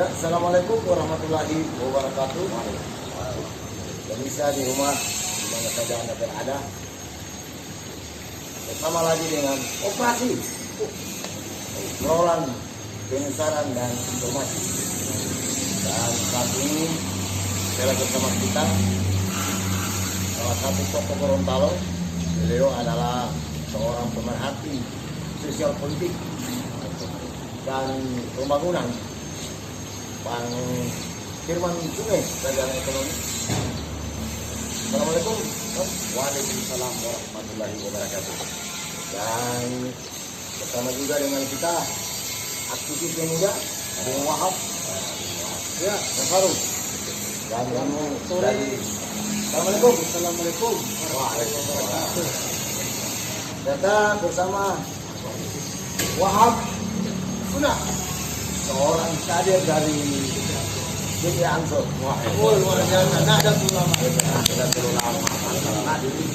Ya, assalamualaikum warahmatullahi wabarakatuh. Pemirsa di rumah, di mana saja Anda berada, bersama lagi dengan operasi obrolan pengesaran dan informasi. Dan saat ini saya bersama kita salah satu tokoh Gorontalo. Beliau adalah seorang pemerhati sosial politik dan pembangunan, Bang Firman Sungai, Sarjana Ekonomi. Assalamualaikum. Waalaikumsalam warahmatullahi wabarakatuh. Dan bersama juga dengan kita aktivis yang muda, Bung Wahab, ya, Farouk. Dan kamu dari Assalamualaikum. Assalamualaikum. Waalaikumsalam. Kita bersama Wahab Guna, seorang kader dari JP Ansor. Wah, luar biasa. Ada ulama.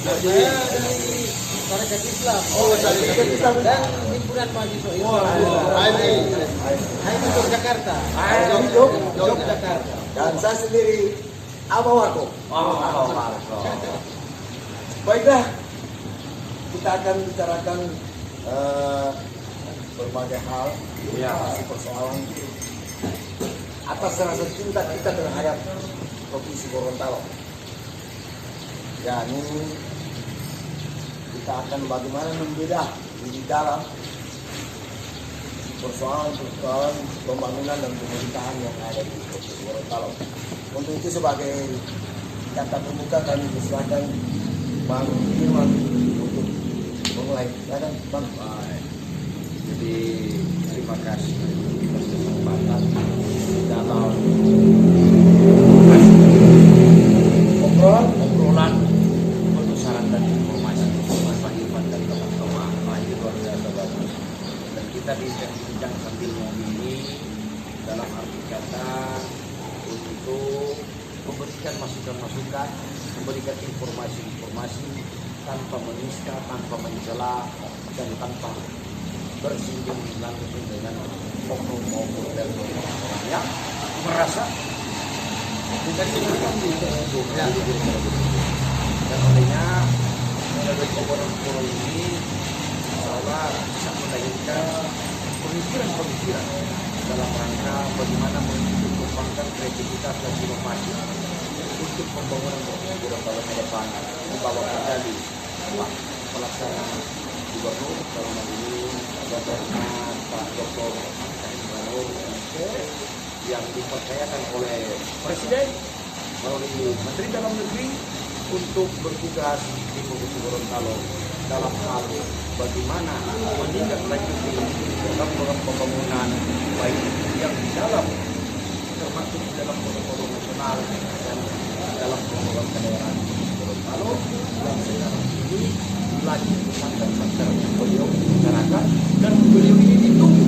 Saya dari Tarekat Islam. Oh, Tarekat Islam dan himpunan mahasiswa Islam. Hai Yogyakarta. Yogyakarta. Dan saya sendiri Abawarko. Baiklah, kita akan bicarakan berbagai hal, persoalan atas rasa cinta kita terhadap Provinsi Gorontalo. Ya, ini kita akan bagaimana membedah di dalam persoalan pembangunan dan pemerintahan yang ada di Provinsi Gorontalo. Untuk itu sebagai kata pembuka kami persilakan Bang Firman untuk memulai. Silakan Bang. Jadi terima kasih atas kesempatan dalam obrolan pembesaran dan informasi Pak Irfan dan teman-teman. Ini luar biasa bagus. Dan kita bincang sambil ini dalam arti kata untuk memberikan masukan-masukan, memberikan informasi-informasi tanpa menista, tanpa mencela, dan tanpa bersinggung langsung dengan oknum maupun dari orang yang merasa bukan itu dan olehnya melalui obrolan ini seolah bisa melahirkan pemikiran dalam rangka bagaimana mengembangkan kreativitas dan inovasi untuk pembangunan Gorontalo ke depan di bawah kendali Pak Pelaksana Gubernur dalam hal ini Pak Dr. Immanuel yang dipercayakan oleh Presiden melalui Menteri Dalam Negeri untuk bertugas di Provinsi Gorontalo dalam hal bagaimana menindaklanjuti program pembangunan baik yang di dalam termasuk di dalam protokol nasional dan dalam program kedaerahan Gorontalo yang sekarang ini lagi santer-santer beliau bicarakan dan beliau ini ditunggu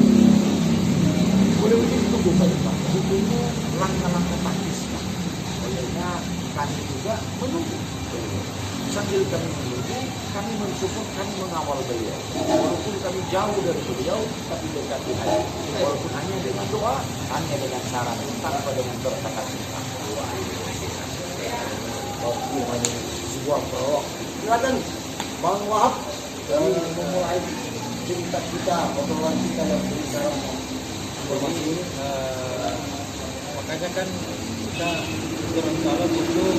Pak, ditunggu langkah-langkah taktisnya. Olehnya kami juga menunggu. Sambil kami menunggu, kami mensupport, kami mengawal beliau. Walaupun kami jauh dari beliau, tapi dekati hati. Walaupun hanya dengan doa, hanya dengan saran, tanpa dengan berkata-kata. Oke, sebuah prolog. Silakan Bang Wahab memulai cerita kita, obrolan kita yang berbicara informasi ini. Makanya kan kita Gorontalo butuh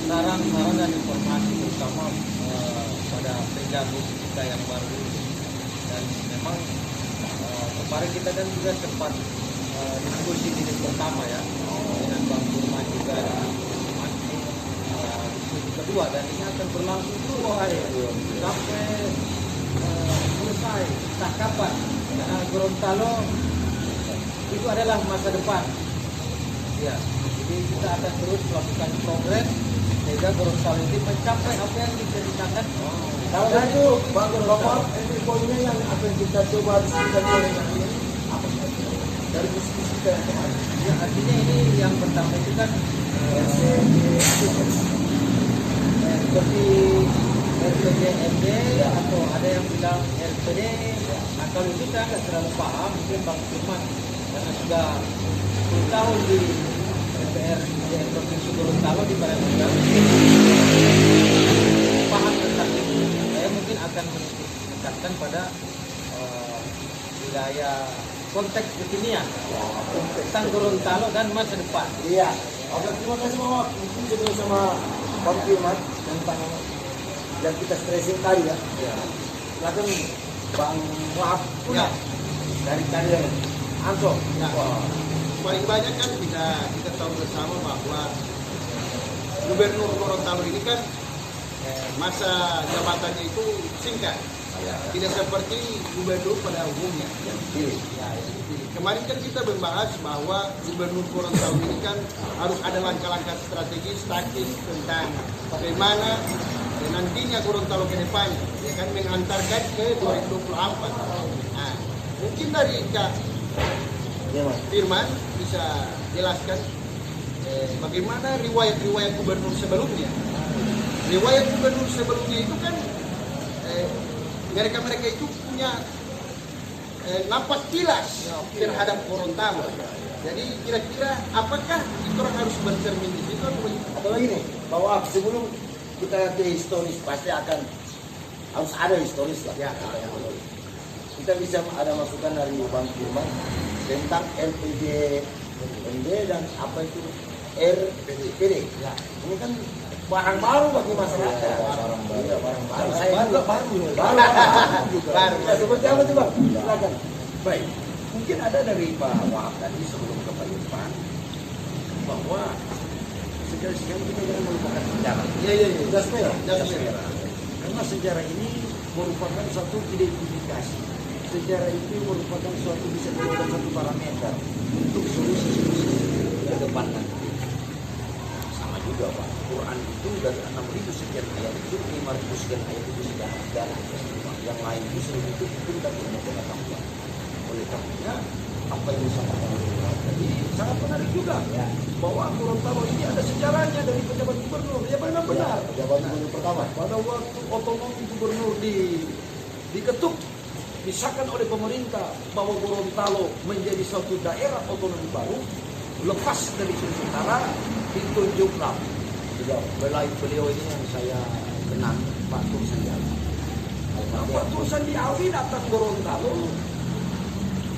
saran-saran dan informasi terutama pada penjagung kita yang baru. Dan memang kemarin kita kan juga sempat diskusi di pertama ya dengan Bang Firman juga diskusi kedua, dan ini akan berlangsung terus hari sampai selesai. Entah kapan, karena Gorontalo itu adalah masa depan. Ya, jadi kita akan terus melakukan progres sehingga Gorontalo ini mencapai apa yang diceritakan. Kalau itu Bang Bapak, ini poinnya yang akan kita coba diskusikan oleh kali ini apa saja dari diskusi kita yang kemarin. Ya, artinya ini yang pertama itu kan seperti RPJMD atau ada yang bilang RPD. Nah kalau itu saya nggak terlalu paham, mungkin Bang Firman karena sudah 10 tahun di DPRD Provinsi Gorontalo di Palembang paham tentang itu. Saya mungkin akan meningkatkan pada wilayah konteks kekinian tentang Gorontalo dan masa depan. Iya. Oke, terima kasih Mama. Mungkin juga sama Bang Firman tentang yang kita stressing tadi ya. Ya. Silakan Bang Wahab Ya. dari kalian. Anso. Ya. Paling banyak kan kita tahu bersama bahwa Gubernur Gorontalo ini kan masa jabatannya itu singkat. Tidak seperti gubernur pada umumnya. Kemarin kan kita membahas bahwa Gubernur Gorontalo ini kan harus ada langkah-langkah strategis taktis tentang bagaimana nantinya Gorontalo ke depan, ya kan, mengantarkan ke 2024. Nah, mungkin dari Kak Firman bisa jelaskan bagaimana riwayat gubernur sebelumnya. Riwayat gubernur sebelumnya itu kan mereka itu punya nampak jelas terhadap Gorontalo. Jadi kira-kira apakah itu orang harus bercermin di situ Atau lagi nih, bahwa sebelum kita ke historis pasti harus ada historis lah. Ya. Kita bisa ada masukan dari Bang Firman tentang LPJMD dan apa itu RPD. Ya. Ini kan barang baru bagi masyarakat. Barang baru. Saya juga baru. Baru. Seperti apa tuh Bang? Silakan. Baik, mungkin ada dari Pak Wahab tadi sebelum ke Pak Irfan bahwa sekali-sekali kita jangan melupakan sejarah. Iya. Jas merah. Karena sejarah ini merupakan satu identifikasi. Sejarah itu merupakan suatu bisa dijadikan satu parameter untuk solusi-solusi ke depan nanti. Sama juga Pak, Quran itu dari 6.000 sekian ayat itu 5.000 sekian ayat itu sudah ada. Yang lain itu sering itu pun dan ilmu pengetahuan. Oleh karenanya apa yang disampaikan oleh Pak tadi sangat menarik juga ya, bahwa Gorontalo ini ada sejarahnya dari pejabat gubernur. Ya benar-benar. Pejabat gubernur pertama. Pada waktu otonomi gubernur diketuk, disahkan oleh pemerintah bahwa Gorontalo menjadi suatu daerah otonomi baru, lepas dari Sulawesi Utara, ditunjuklah beliau ini yang saya kenal, Pak Tur Sandiaga. Pak Tur Sandiaga datang Gorontalo,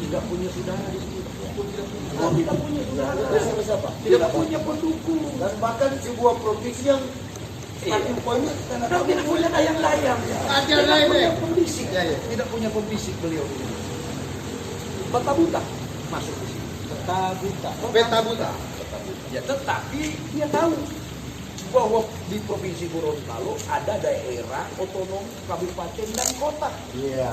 tidak punya saudara di situ. Tidak punya saudara. Siapa? Tidak punya pendukung. Dan bahkan sebuah provinsi yang starting point-nya Tidak punya layang-layang. Ada Tidak layang. punya pembisik. Ya. Tidak punya pembisik beliau ini. Peta buta masuk di sini. Peta buta. Ya, tetapi dia tahu bahwa di Provinsi Gorontalo ada daerah otonom, kabupaten dan kota. Iya.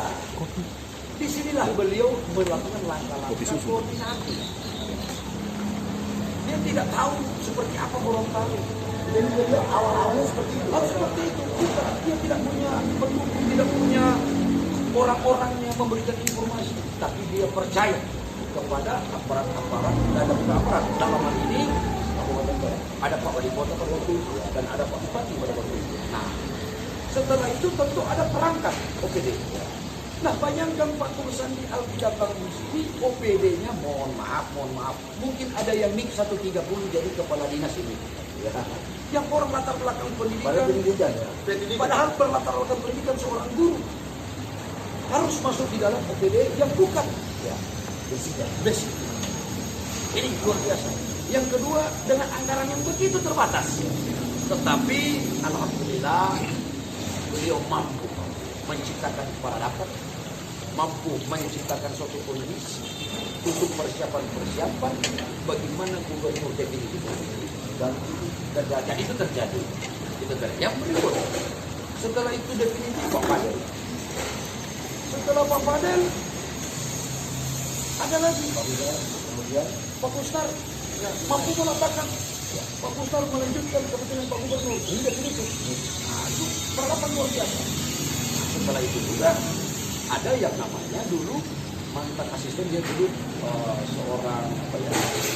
Disinilah beliau melakukan langkah-langkah koordinasi. Dia tidak tahu seperti apa Gorontalo. Jadi dia awal-awalnya seperti itu. Seperti itu. Dia tidak punya pendukung, tidak punya orang-orang yang memberikan informasi, tapi dia percaya kepada aparat-aparat dan aparat dalam hal ini ada Pak Wali Kota pada waktu itu dan ada Pak Bupati pada waktu itu. Nah, setelah itu tentu ada perangkat OPD. Nah, bayangkan Pak Tur Sandiaga datang di sini, OPD-nya mohon maaf, mungkin ada yang mix 130 jadi kepala dinas ini. Ya. Yang orang latar belakang pendidikan, padahal berlatar belakang pendidikan seorang guru harus masuk di dalam OPD yang bukan ya basic. Ini luar biasa. Yang kedua, dengan anggaran yang begitu terbatas, tetapi alhamdulillah beliau mampu menciptakan peradaban, mampu menciptakan suatu kondisi untuk persiapan bagaimana gubernur definitif dan itu terjadi. Yang berikut, setelah itu definitif Pak Fadel. Setelah Pak Fadel ada lagi kemudian Pak Kustar mampu meletakkan Pak Kustar melanjutkan kepentingan Pak Gubernur hingga definitif. Nah, itu peradaban luar biasa. Setelah itu juga ada yang namanya dulu mantan asisten dia dulu seorang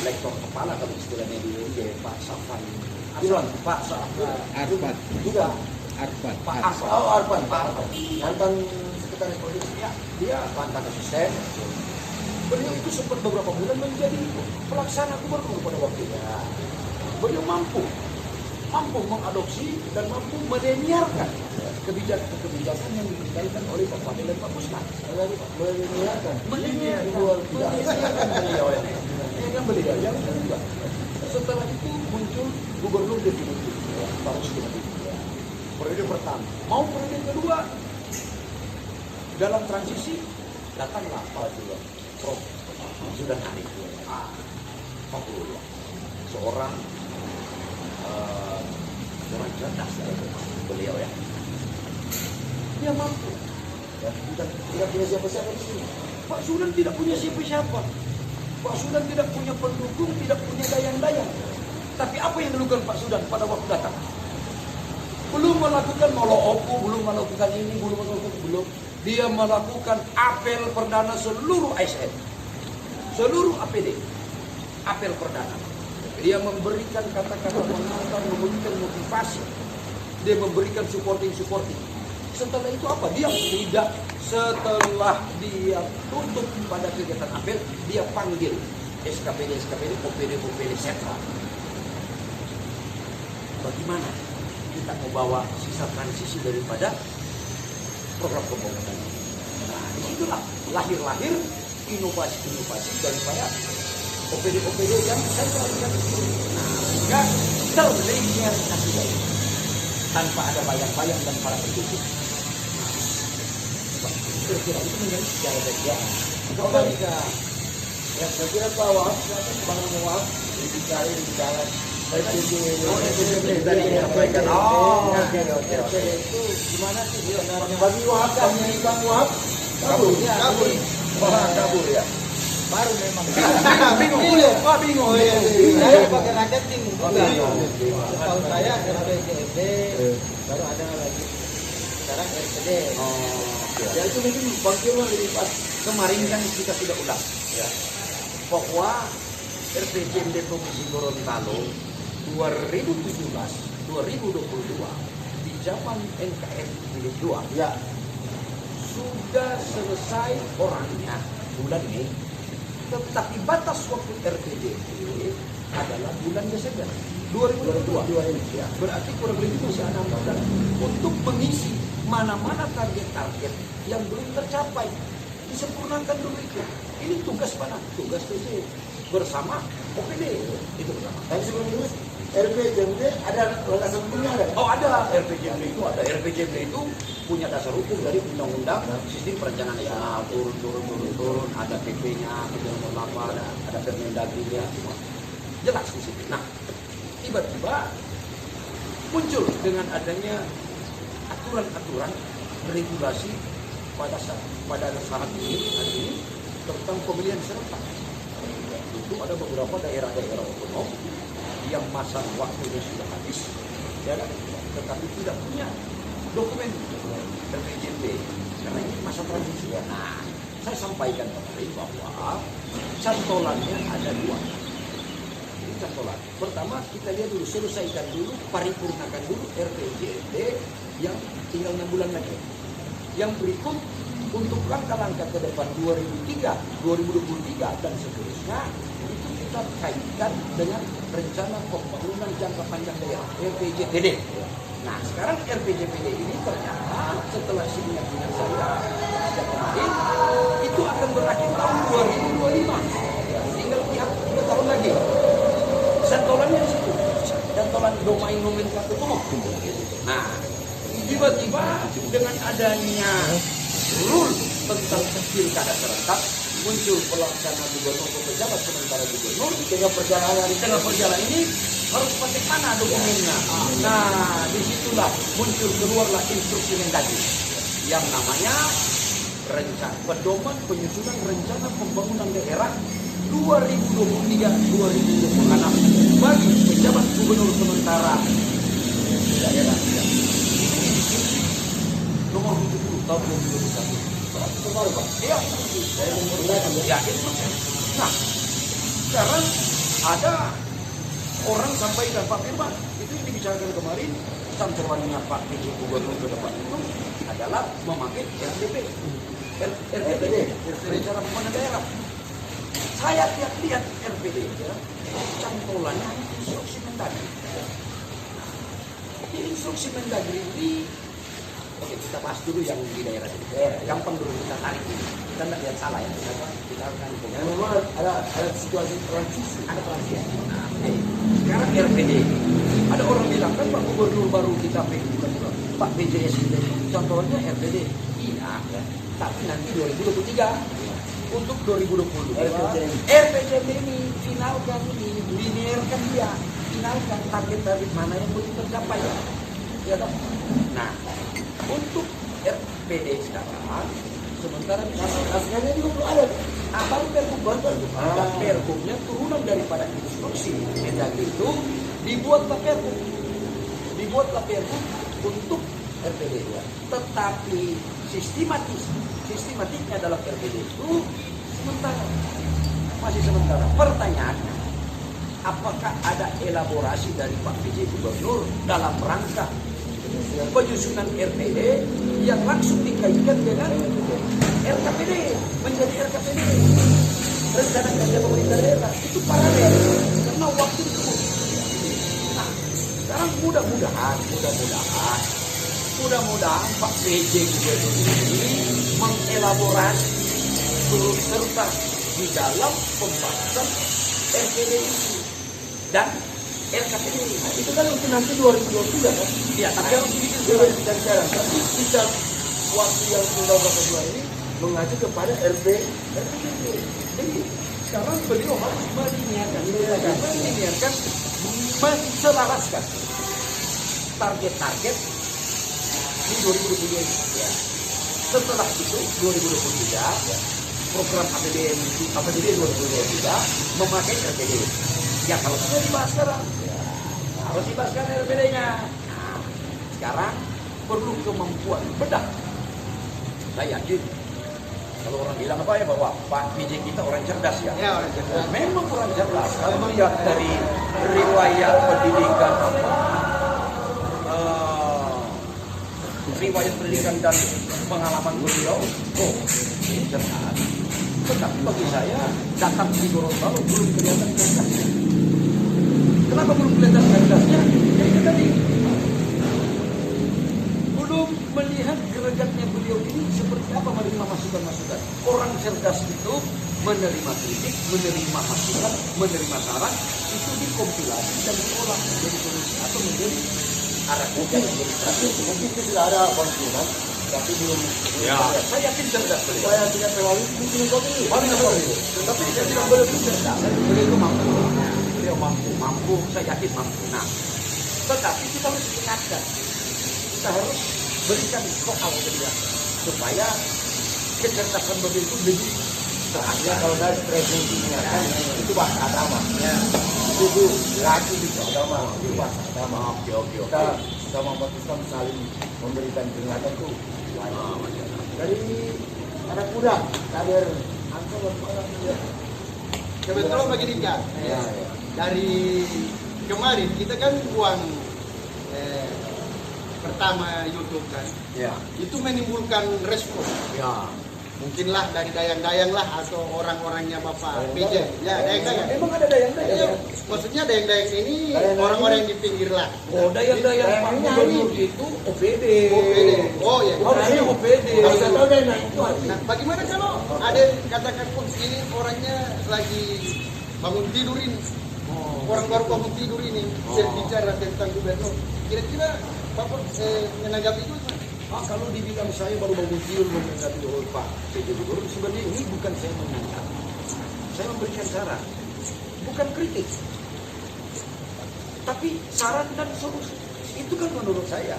lektor kepala kalau istilahnya di Pak Safan Pak Safan juga Arfan. Pak Arfan. Oh, Arfan. Pak Arfan. Mantan sekretaris politik. Ya, dia mantan asisten. Beliau itu sempat beberapa bulan menjadi pelaksana gubernur pada waktunya. Beliau mampu mengadopsi dan mampu mendengarkan kebijakan yang dikendalikan oleh Pak Fadil dan Pak Mustan. Mendengarkan beliau ini. Ini kan beliau yang kedua. Setelah itu muncul gubernur definitif Pak Mustan. Periode pertama. Mau periode kedua, dalam transisi datanglah Pak Prof. Zudan Arif. Fakulullah. Seorang cerdas beliau ya. Dia mampu. Ya, tidak punya siapa-siapa di sini. Pak Zudan tidak punya siapa-siapa. Pak Zudan tidak punya pendukung, tidak punya dayang-dayang. Tapi apa yang dilakukan Pak Zudan pada waktu datang? Belum melakukan moloku, belum melakukan ini, belum. Dia melakukan apel perdana seluruh ASN, seluruh APD, apel perdana. Dia memberikan kata-kata pengantar, memberikan motivasi, dia memberikan supporting. Setelah itu apa? Dia tidak. Setelah dia tutup pada kegiatan apel, dia panggil SKPD, OPD sentral. Bagaimana kita membawa sisa transisi daripada program pembangunan ini? Nah, disitulah lahir inovasi daripada OPD yang sentral. Nah, sehingga terlinearisasi baik tanpa ada bayang-bayang dan para pendukung. Kira-kira itu menjadi sejarah bagian. Kembali ke ya, saya kira Pak Wahab, Bang Wahab dicari di jalan RPJMD tadi disampaikan. Oke. Itu gimana sih sebenarnya? Bagi Wahab, Bang Wahab, kabur ya. Baru memang. Bingung. Saya pakai raketing juga. Tahun saya RPJMD baru ada lagi. Sekarang RPD. Ya itu mungkin Bang Firman lebih pas. Kemarin kan kita sudah ulas ya, bahwa RPJMD Provinsi Gorontalo 2017-2022 di zaman NKM Jilid 2 Ya, sudah selesai orangnya bulan Mei, tetapi batas waktu RPJMD adalah bulan Desember 2022 ini ya. Berarti kurang lebih masih 6 bulan untuk mengisi mana-mana target-target yang belum tercapai. Disempurnakan dulu itu. Ini tugas mana? Tugas PC bersama OPD itu bersama. tapi sebelum itu RPJMD ada landasan hukumnya ada? Oh ada, RPJMD itu ada. RPJMD itu punya dasar hukum dari undang-undang sistem perencanaan nasional, turun, ada PP-nya, PP nomor 8, ada Permendagri-nya, semua jelas di situ. Nah, tiba-tiba muncul dengan adanya aturan-aturan regulasi pada saat ini hari ini tentang pemilihan serentak. Itu ada beberapa daerah-daerah otonom yang masa waktunya sudah habis, ya kan? Tetapi tidak punya dokumen RPJMD karena ini masa transisi. Nah, saya sampaikan kemarin bahwa cantolannya ada 2. Ini cantolan. Pertama kita lihat dulu, selesaikan dulu, paripurnakan dulu RPJMD yang tinggal 6 bulan lagi. Yang berikut untuk langkah-langkah ke depan 2023 dan seterusnya itu kita kaitkan dengan rencana pembangunan jangka panjang daerah RPJTD. Nah sekarang RPJTD ini ternyata setelah sinyal dengan saya sejak kemarin itu akan berakhir tahun 2025. Tinggal pihak 2 tahun lagi. Santolannya di situ. Santolan domain nomenklatur umum. Nah tiba-tiba dengan adanya rule tentang pilkada serentak muncul pelaksana gubernur atau pejabat sementara gubernur di tengah perjalanan ini harus pakai mana dokumennya. Nah disitulah muncul keluarlah instruksi Mendagri yang namanya rencana pedoman penyusunan rencana pembangunan daerah 2023-2026 bagi pejabat gubernur sementara daerah nomor 70 tahun 2021. Benar Pak? Iya. Ya itu. Nah, sekarang ada orang sampaikan Pak Firman itu yang dibicarakan kemarin cantolannya Pak PJ Gubernur ke depan itu adalah memakai RDP, RPD, rencana pembangunan daerah. Saya lihat RPD ya, cantolannya instruksi Mendagri. Di instruksi Mendagri ini, oke kita bahas dulu yang di daerah ini. Gampang dulu kita tarik ini. Kita tidak lihat salah ya. Kita akan Ya, memang ada situasi transisi. ada transisi. Nah, oke. Sekarang RPD ini ada orang bilang kan Pak Gubernur baru kita bukan Pak BJS ini. Contohnya RPD. Iya, ya. Tapi nanti 2023 untuk 2022 RPJMD ini finalkan ini, linearkan dia, finalkan target-target mana yang belum tercapai ya toh. Nah, untuk RPD sekarang sementara Aslinya juga belum ada. baru pergub dan pergubnya turunan daripada instruksi Mendagri itu dibuatlah pergub untuk RPD ya. Tetapi sistematiknya dalam RPD itu masih sementara. Pertanyaannya, apakah ada elaborasi dari Pak PJ Gubernur dalam rangka penyusunan RPD yang langsung dikaitkan dengan RKPD, menjadi RKPD rencana kerja pemerintah daerah itu paralel karena waktu itu. Nah, sekarang mudah-mudahan Pak PJ Gubernur ini mengelaborasi turut serta di dalam pembahasan RPD ini dan RKPD ini. Nah, itu kan untuk nanti 2023 kan? Ya, tapi harus dibikin Jadi dan sekarang tapi bisa waktu yang sudah berapa bulan ini mengacu kepada RPD. Jadi sekarang beliau harus melinearkan, menselaraskan target-target di 2022 ini. Ya. Setelah itu 2023 ya, program APBD 2023 memakai RPD. Ya kalau sudah dibahas sekarang, ya, harus dibahaskan RPD-nya. Nah, sekarang perlu kemampuan bedah. Saya yakin kalau orang bilang apa ya bahwa Pak PJ kita orang cerdas ya. Ya, orang cerdas. Memang orang cerdas. Kalau melihat dari riwayat pendidikan riwayat pendidikan dan pengalaman beliau, ini cerdas. Tetapi bagi saya datang di Gorontalo belum kelihatan cerdasnya. Kenapa belum kelihatan cerdasnya? Ya itu tadi. Belum melihat gregatnya beliau ini seperti apa menerima masukan-masukan. Orang cerdas itu menerima kritik, menerima masukan, menerima saran, itu dikompilasi dan diolah menjadi solusi atau menjadi arah kerja menjadi strategi. Mungkin itu sudah ada konsumen, tapi belum. Ya, saya yakin cerdas beliau. Saya tidak terlalu mungkin kopi. Paling apa itu? Tetapi saya bilang beliau itu cerdas. Beliau itu mampu. Beliau mampu. Saya yakin mampu. Nah, tetapi kita harus ingatkan. Kita harus berikan soal ke dia supaya kecerdasan beliau itu lebih Artinya kalau saya stressing diingatkan itu bahasa agama. Ya. Itu lagi di agama, itu bahasa agama. Oke. Kita sama umat Islam saling memberikan peringatan itu. Dari anak muda, kader angka berapa ya? Kebetulan begini Kak, Ya. dari kemarin kita kan buang pertama YouTube kan, Ya. itu menimbulkan respon. Ya. Mungkinlah dari dayang-dayang lah atau orang-orangnya Bapak PJ. Ya, dayang-dayang. Memang ada dayang-dayang. Iya, maksudnya dayang-dayang ini Dayang-dayang orang-orang yang di pinggir lah. Oh, dayang-dayang Pak Gubernur itu OPD. Oh ya. Harusnya OPD. Kalau saya tahu dana itu Nah, bagaimana kalau ada yang katakan pun ini orangnya lagi bangun tidur ini, orang baru bangun tidur ini, bicara tentang gubernur. Kira-kira Bapak menanggapi itu? Kalau dibilang saya baru bangun tidur menanggapi oleh Pak PJ Gubernur, sebenarnya ini bukan saya menangkap. Saya memberikan saran, bukan kritik, tapi saran dan solusi. Itu kan menurut saya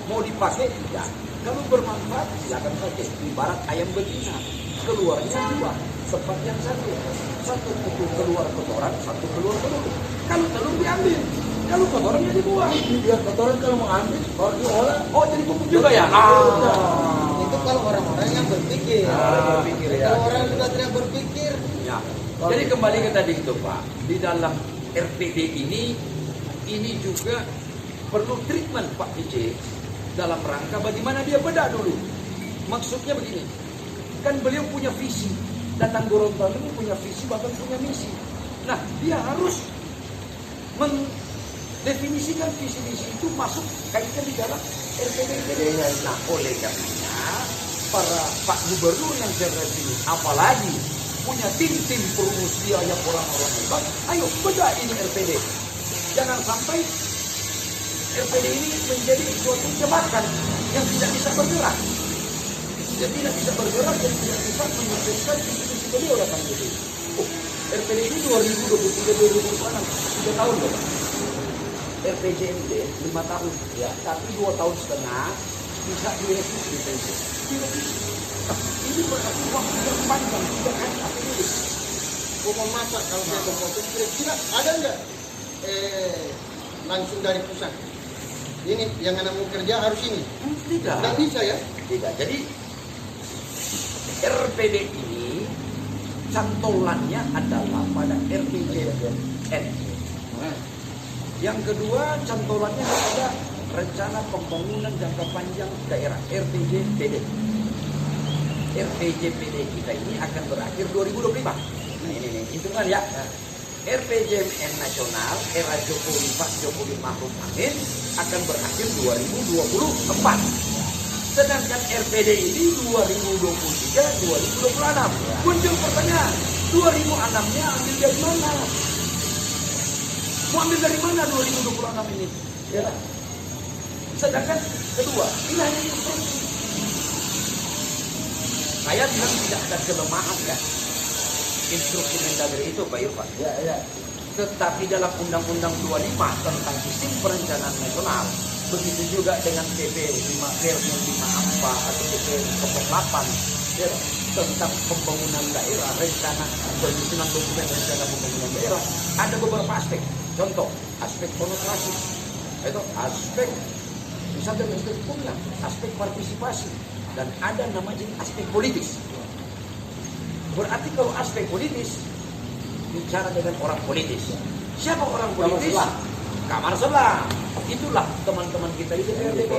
mau dipakai tidak. Kalau bermanfaat silakan saja. Ibarat ayam betina, keluarnya dua, tempat yang satu. Satu keluar kotoran, satu keluar telur. Kalau telur diambil, kalau kotorannya dibuang. dia kotoran kalau mau ambil, kalau diolah. Oh jadi pupuk juga ya? Itu kalau orang-orang yang berpikir. Berpikir ya. Kalau orang sudah tidak berpikir, Ya. Jadi kembali ke tadi itu Pak, di dalam RPD ini juga perlu treatment Pak PJ dalam rangka bagaimana dia bedah dulu. Maksudnya begini, kan beliau punya visi, Datang Gorontalo ini punya visi bahkan punya misi. Nah, dia harus mendefinisikan visi misi itu masuk kaitkan di dalam RPD-nya. Nah, oleh karenanya para Pak Gubernur yang cerdas ini, apalagi punya tim-tim perumus biaya orang-orang hebat, ayo bedah ini RPD. Jangan sampai RPD ini menjadi suatu jebakan yang tidak bisa bergerak. Yang tidak bisa bergerak dan tidak bisa menyelesaikan visi-misi beliau datang gitu. Oh, RPD ini 2023-2026, 3 tahun loh Pak. RPJMD 5 tahun, ya, tapi 2 tahun setengah bisa direvisi. Ini berarti waktu yang panjang, 3 kali APBD. Mohon maaf Pak, kalau saya memotong, kira-kira ada nggak langsung dari pusat? Ini yang anak mau kerja harus ini. Tidak. Nggak bisa ya? Tidak. Jadi RPD ini cantolannya adalah pada RPJMN. Yang kedua cantolannya pada Rencana Pembangunan Jangka Panjang Daerah RPJPD. RPJPD kita ini akan berakhir 2025. Nah ini hitungan ya. RPJMN nasional era Jokowi Pak Jokowi Ma'ruf Amin akan berakhir 2024. Sedangkan RPD ini 2023-2026. Muncul pertanyaan, 2006-nya ambil dari mana? Mau ambil dari mana 2026 ini? Ya. Sedangkan kedua, ini hanya instruksi. Saya bilang tidak ada kelemahan ya. Instruksi Mendagri itu Pak Irfan. Ya. Tetapi dalam Undang-Undang 25 tentang Sistem Perencanaan Nasional, begitu juga dengan PP 5 atau PP 08 ya, tentang pembangunan daerah, rencana penyusunan dokumen rencana pembangunan daerah, ada beberapa aspek. Contoh, aspek konotasi, itu aspek misalnya aspek hukumnya, aspek partisipasi, dan ada namanya aspek politis. Berarti kalau aspek politis bicara dengan orang politis. Siapa orang politis? Kamar sebelah. Itulah teman-teman kita di DPRD.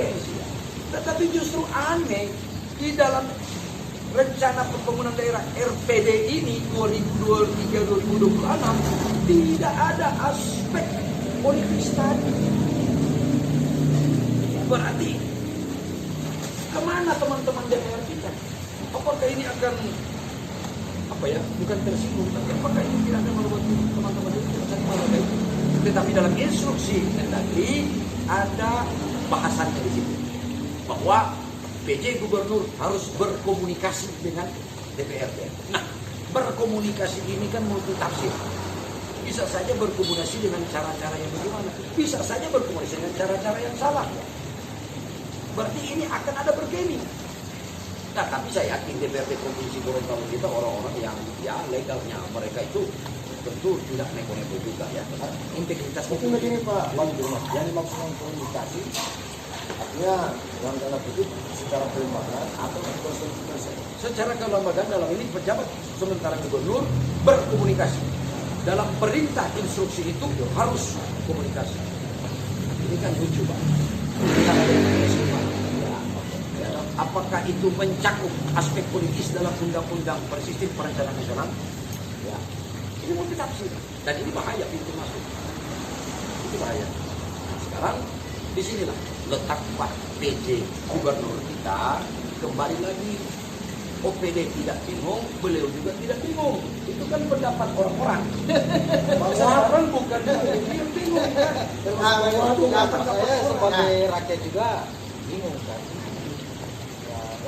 Tetapi justru aneh di dalam rencana pembangunan daerah RPD ini 2023-2026 tidak ada aspek politis tadi. Berarti kemana teman-teman DPR kita? Apakah ini akan bukan tersinggung, tapi apakah ini tidak akan membuat teman-teman itu tidak saling menghargai? Tetapi dalam instruksi Mendagri ada bahasannya di situ bahwa PJ Gubernur harus berkomunikasi dengan DPRD. Nah, berkomunikasi ini kan multitafsir. Bisa saja berkomunikasi dengan cara-cara yang bagaimana, bisa saja berkomunikasi dengan cara-cara yang salah. Berarti ini akan ada bergeni. Nah, tapi saya yakin DPRD Provinsi Gorontalo kita orang-orang yang ya legalnya mereka itu tentu tidak neko-neko juga ya. Integritas Mungkin begini Pak Bang Dirmas, yang dimaksudkan komunikasi artinya dalam tanda kutip secara kelembagaan atau konstitusi. Secara kelembagaan dalam ini pejabat sementara gubernur berkomunikasi. Dalam perintah instruksi itu harus komunikasi. Ini kan lucu Pak. Apakah itu mencakup aspek politis dalam undang-undang Sistem Perencanaan Nasional? Ya, ini multitafsir dan ini bahaya pintu masuk. Itu bahaya. Nah, sekarang disinilah letak Pak PJ Gubernur kita kembali lagi. OPD tidak bingung, beliau juga tidak bingung. Itu kan pendapat orang-orang. Orang bukan yang bingung kan. Saya sebagai rakyat juga bingung kan.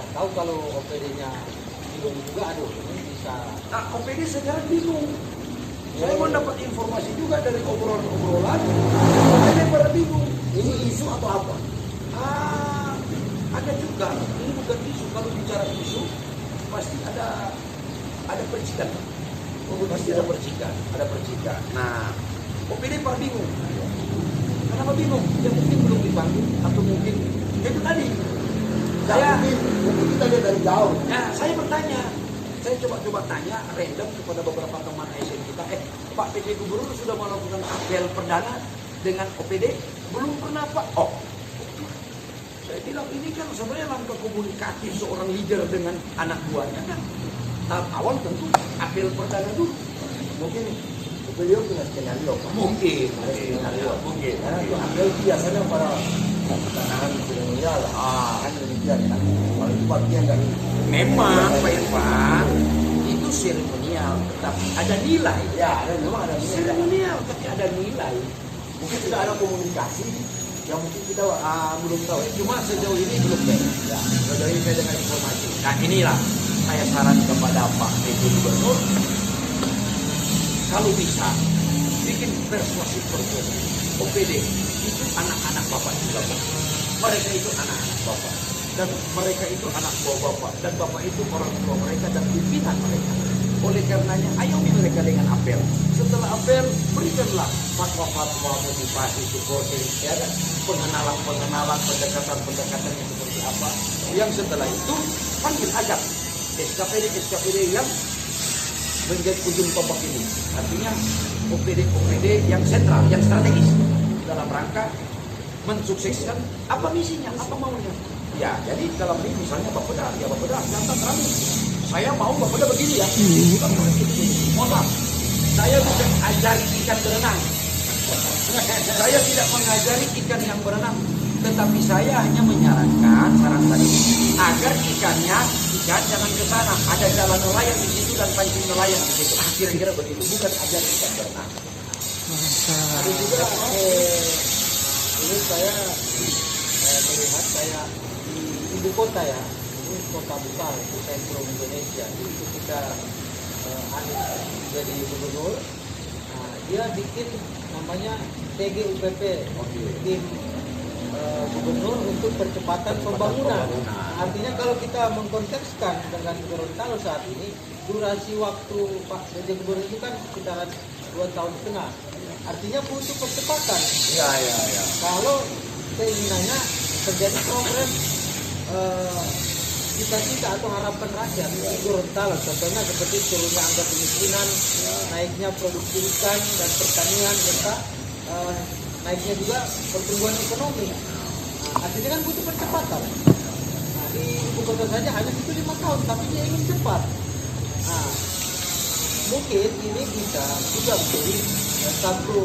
Tahu kalau OPD-nya bingung juga, aduh ini bisa. Nah, OPD sekarang bingung. Saya mendapat informasi juga dari obrolan-obrolan. OPD pada bingung. Ini isu atau apa? Ada juga. Ini bukan isu. Kalau bicara isu, pasti ada percikan. Pasti ada percikan. Nah, OPD pada bingung. Kenapa bingung? Ya mungkin belum dipanggil atau mungkin itu tadi. Mungkin kita lihat dari jauh. Nah, saya bertanya, saya coba tanya random kepada beberapa teman ASN kita, Pak PJ Gubernur sudah melakukan apel perdana dengan OPD? Belum pernah Pak. Oh, saya bilang ini kan sebenarnya langkah komunikatif seorang leader dengan anak buahnya kan. Tahap awal tentu apel perdana dulu. Mungkin beliau punya skenario. Mungkin. Karena itu apel biasanya para tantangan seremonial kan demikian kan. Kalau itu bagian dari Memang Pak Irfan itu seremonial, tetapi ada nilai. ya, memang ada nilai. Seremonial tapi ada nilai. Mungkin sudah ada komunikasi yang mungkin kita belum tahu. Cuma sejauh ini belum beres. Ya, sejauh ini saya dengar informasi. Nah inilah saya saran kepada Pak PJ Gubernur, kalau bisa bikin persuasif OPD itu anak-anak Bapak juga Pak. Mereka itu anak-anak Bapak dan mereka itu anak buah Bapak dan Bapak itu orang tua mereka dan pimpinan mereka. Oleh karenanya ayomi mereka dengan apel. Setelah apel berikanlah fatwa-fatwa, motivasi, supporting, ya kan? Pengenalan, pendekatan yang seperti apa. Yang setelah itu panggil agar SKPD yang menjadi ujung tombak ini. Artinya OPD yang sentral, yang strategis dalam rangka mensukseskan apa misinya, apa maunya. Ya, jadi dalam ini misalnya Bapeda, jangan kami. Saya mau Bapeda begini ya. Bukan begitu. Mohon maaf. Saya bukan ajari ikan berenang. Saya tidak mengajari ikan yang berenang, tetapi saya hanya menyarankan saran tadi agar ikan jangan ke sana. Ada jalan nelayan di situ dan pancing nelayan di situ. Kira-kira begitu. Bukan ajar ikan berenang. Ada juga ini saya melihat saya di ibu kota ya, ini kota besar, itu sentrum Indonesia. Jadi ketika Anies jadi gubernur, dia bikin namanya TGUPP, tim gubernur untuk percepatan pembangunan. Artinya kalau kita mengkontekskan dengan Gorontalo saat ini, durasi waktu Pak PJ Gubernur itu kan sekitaran 2,5 tahun. Artinya butuh percepatan. Ya. Kalau keinginannya terjadi program cita-cita atau harapan rakyat di Gorontalo, contohnya seperti turunnya angka kemiskinan, naiknya produksi ikan dan pertanian, serta naiknya juga pertumbuhan ekonomi. Artinya kan butuh percepatan. Nah, di ibu kota saja hanya butuh 5 tahun, tapi dia ingin cepat. Nah, mungkin ini bisa juga menjadi satu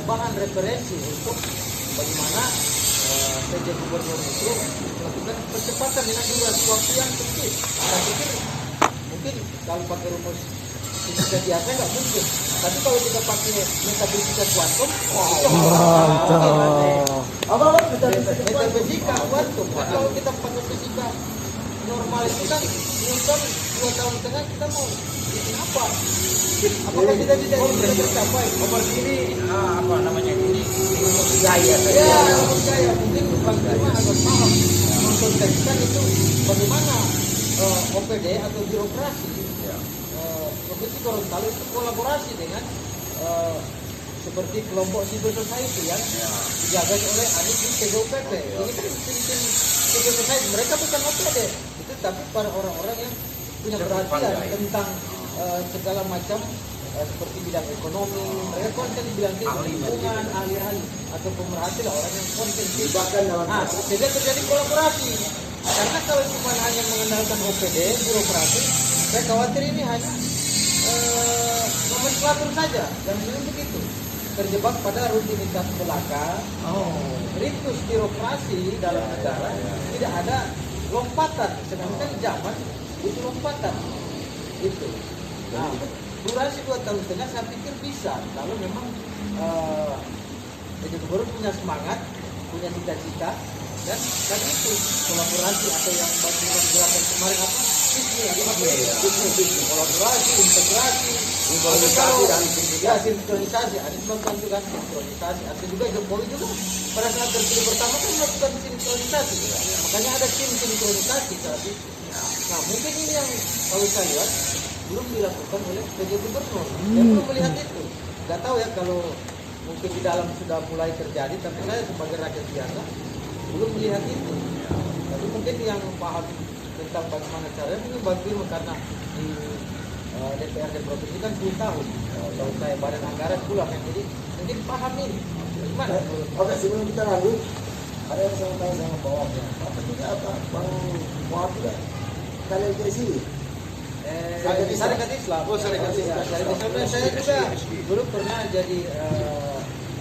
bahan referensi untuk bagaimana PJ Gubernur itu melakukan percepatan dengan durasi waktu yang sempit. Saya pikir mungkin kalau pakai rumus fisika biasa nggak mungkin. Tapi kalau kita pakai metafisika kuantum, metafisika kuantum. Kalau kita pakai fisika normal itu kan Newton 2,5 tahun kita mau bikin apa? Apakah kita tidak bisa tercapai? Ini apa namanya ini? Gaya. Ya, saya mungkin Bang Firman agak paham mengkontekskan itu bagaimana OPD atau birokrasi Provinsi Gorontalo itu kolaborasi dengan seperti kelompok civil society yang dijaga oleh Anies di TGUPP. Ini kan tim civil society, mereka bukan OPD, itu tapi para orang-orang yang punya perhatian tentang segala macam seperti bidang ekonomi, mereka konsen di bidang lingkungan, ahli-ahli atau pemerhati lah orang yang konsen sehingga terjadi kolaborasi. Karena kalau cuma hanya mengandalkan OPD, birokrasi, saya khawatir ini hanya nomenklatur saja, dan memang begitu terjebak pada rutinitas belaka. Ritus birokrasi dalam negara tidak ada lompatan, sedangkan zaman itu lompatan itu. Nah, durasi 2,5 tahun saya pikir bisa kalau memang jadi gubernur punya semangat, punya cita-cita, dan itu kolaborasi atau yang bantuan gerakan kemarin apa? Kolaborasi, integrasi, sinkronisasi. Ada melakukan juga sinkronisasi. Artinya juga Jokowi juga pada saat terpilih pertama kan melakukan sinkronisasi. Makanya ada tim sinkronisasi saat itu. Nah, mungkin ini yang kalau saya lihat belum dilakukan oleh PJ Gubernur. Saya belum melihat itu. Gak tahu ya kalau mungkin di dalam sudah mulai terjadi, tapi saya sebagai rakyat biasa belum melihat itu. Tapi mungkin yang paham tentang bagaimana caranya ini bantu karena di DPRD provinsi kan 10 tahun. Kalau saya badan anggaran pulang kan, jadi mungkin paham ini. Gimana? Oke, sebelum kita lanjut, ada yang saya tanya sama bawahnya. Apa ini apa? Bang Muhammad ya? Kalian ke sini? Syarikat Islam. Oh, Syarikat Islam. Syarikat Islam. Saya juga dulu pernah jadi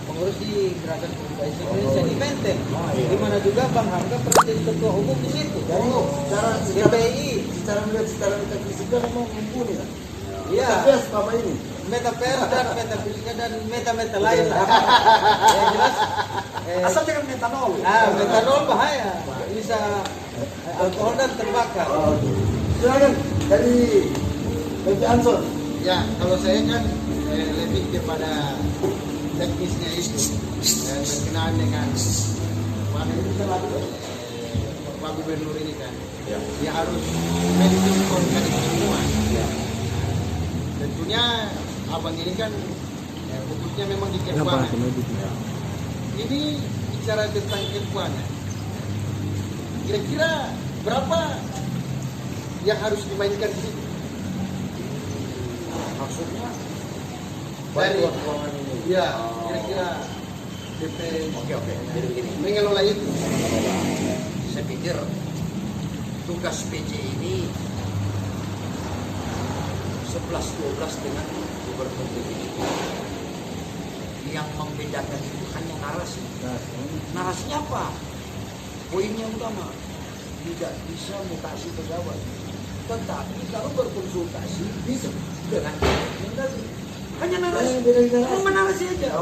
pengurus di Gerakan Pemuda Islam Indonesia di Menteng. Di mana juga Bang Hamka pernah jadi ketua umum di situ. Jadi secara GPI. secara melihat secara metafisika memang mumpuni kan? Iya. Tapi selama ini Metapers dan metafisika dan meta lain lah. Yang jelas. asal jangan metanol. Metanol bahaya. Bisa alkohol dan terbakar. Silakan dari Bapak Ansor. Ya, kalau saya kan lebih kepada teknisnya itu berkenaan dengan Pak Gubernur ini kan, dia harus mendiskusikan semua. Tentunya abang ini kan fokusnya memang di keuangan. Ini bicara tentang keuangan. Kira-kira berapa yang harus dimainkan di sini? Maksudnya Dari bantuan keuangan ini. ya, kira-kira DP. Oke. Jadi begini, Mengelola itu. saya pikir tugas PJ ini 11-12 dengan gubernur PJ. Yang membedakan itu hanya narasi. Narasinya apa? Poin yang utama, tidak bisa mutasi pegawai. Tetapi kalau berkonsultasi bisa dengan Mendagri. Hanya narasi. Cuma narasi aja.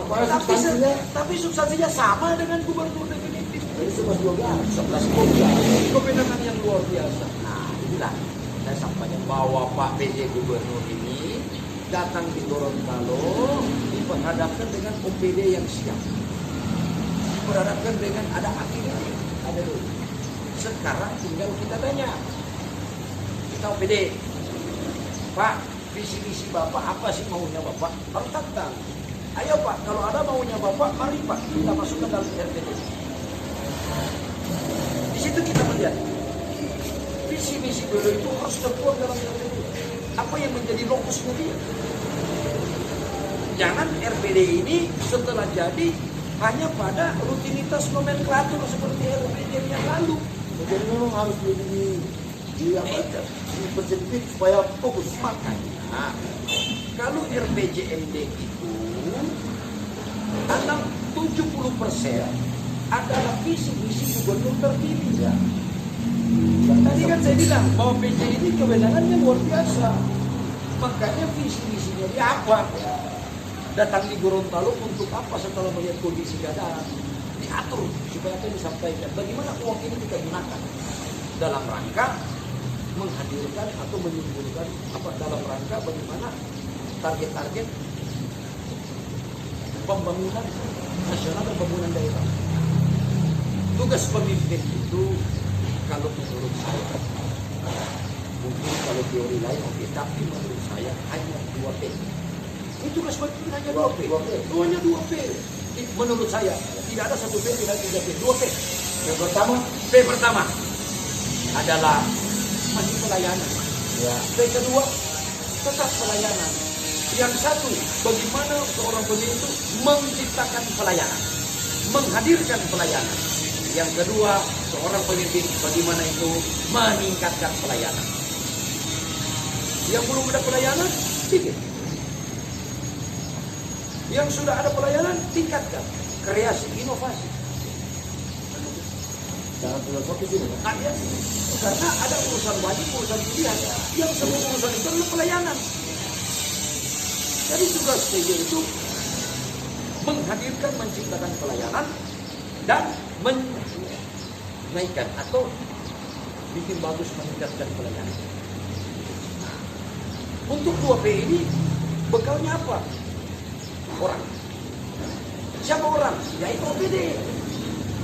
Tapi substansinya sama dengan gubernur definitif. Jadi 11-12. 11-12. Kebenaran yang luar biasa. Nah, inilah saya sampaikan bahwa Pak PJ Gubernur ini datang di Gorontalo diperhadapkan dengan OPD yang siap. Diperhadapkan dengan ada akhirnya. Ada dulu. Sekarang tinggal kita tanya. Kita OPD. Pak, visi-visi Bapak apa sih maunya Bapak? Harus tantang. Ayo Pak, kalau ada maunya Bapak, mari Pak kita masukkan dalam RPD. Di situ kita melihat visi-misi beliau itu harus tertuang dalam RPD. Apa yang menjadi lokusnya dia? Jangan RPD ini setelah jadi hanya pada rutinitas nomenklatur seperti RPD yang lalu. Jadi memang harus dipersempit supaya fokus. Makanya kalau RPJMD itu dalam 70% adalah visi-misi gubernur terpilih. Ya. Tadi kan saya bilang bahwa PJ ini kewenangannya luar biasa. Makanya visi-misinya dia apa? Datang di Gorontalo untuk apa setelah melihat kondisi keadaan? Diatur supaya apa yang disampaikan. Bagaimana uang ini kita gunakan dalam rangka menghadirkan atau menimbulkan apa dalam rangka bagaimana target-target pembangunan nasional dan pembangunan daerah. Tugas pemimpin itu kalau menurut saya mungkin kalau teori lain oke, tapi menurut saya hanya 2P. Ini tugas pemimpin hanya 2P. Hanya 2P. Menurut saya tidak ada 1P, tidak ada 3P, 2P. Yang pertama, P pertama adalah masih pelayanan. ya. P kedua tetap pelayanan. Yang satu, bagaimana seorang pemimpin itu menciptakan pelayanan, menghadirkan pelayanan. Yang kedua, seorang pemimpin bagaimana itu meningkatkan pelayanan. Yang belum ada pelayanan, bikin. Yang sudah ada pelayanan, tingkatkan. Kreasi, inovasi. Jangan filosofis ini. Nah, ya, karena ada urusan wajib, urusan pilihan. Yang semua urusan itu adalah pelayanan. Jadi tugas PJ itu menghadirkan, menciptakan pelayanan dan menaikkan atau bikin bagus meningkatkan pelayanan. Untuk 2P ini bekalnya apa? Orang. Siapa orang? Yaitu OPD.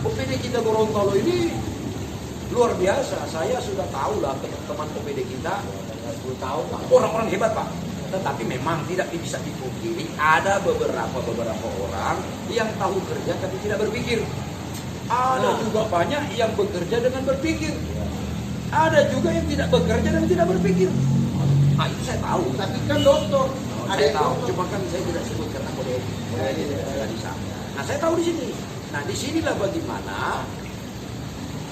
OPD kita Gorontalo ini luar biasa. Saya sudah tahu lah teman-teman OPD kita 10 tahun. Orang-orang hebat Pak. Tetapi memang tidak bisa dipungkiri ada beberapa orang yang tahu kerja tapi tidak berpikir. Ada juga banyak yang bekerja dengan berpikir. Ada juga yang tidak bekerja dan tidak berpikir. Nah, itu saya tahu. Tapi kan dokter, ada Saya yang tahu. dokter. Cuma kan saya tidak sebut karena kode di sana. Nah, saya tahu di sini. Nah, di sinilah bagaimana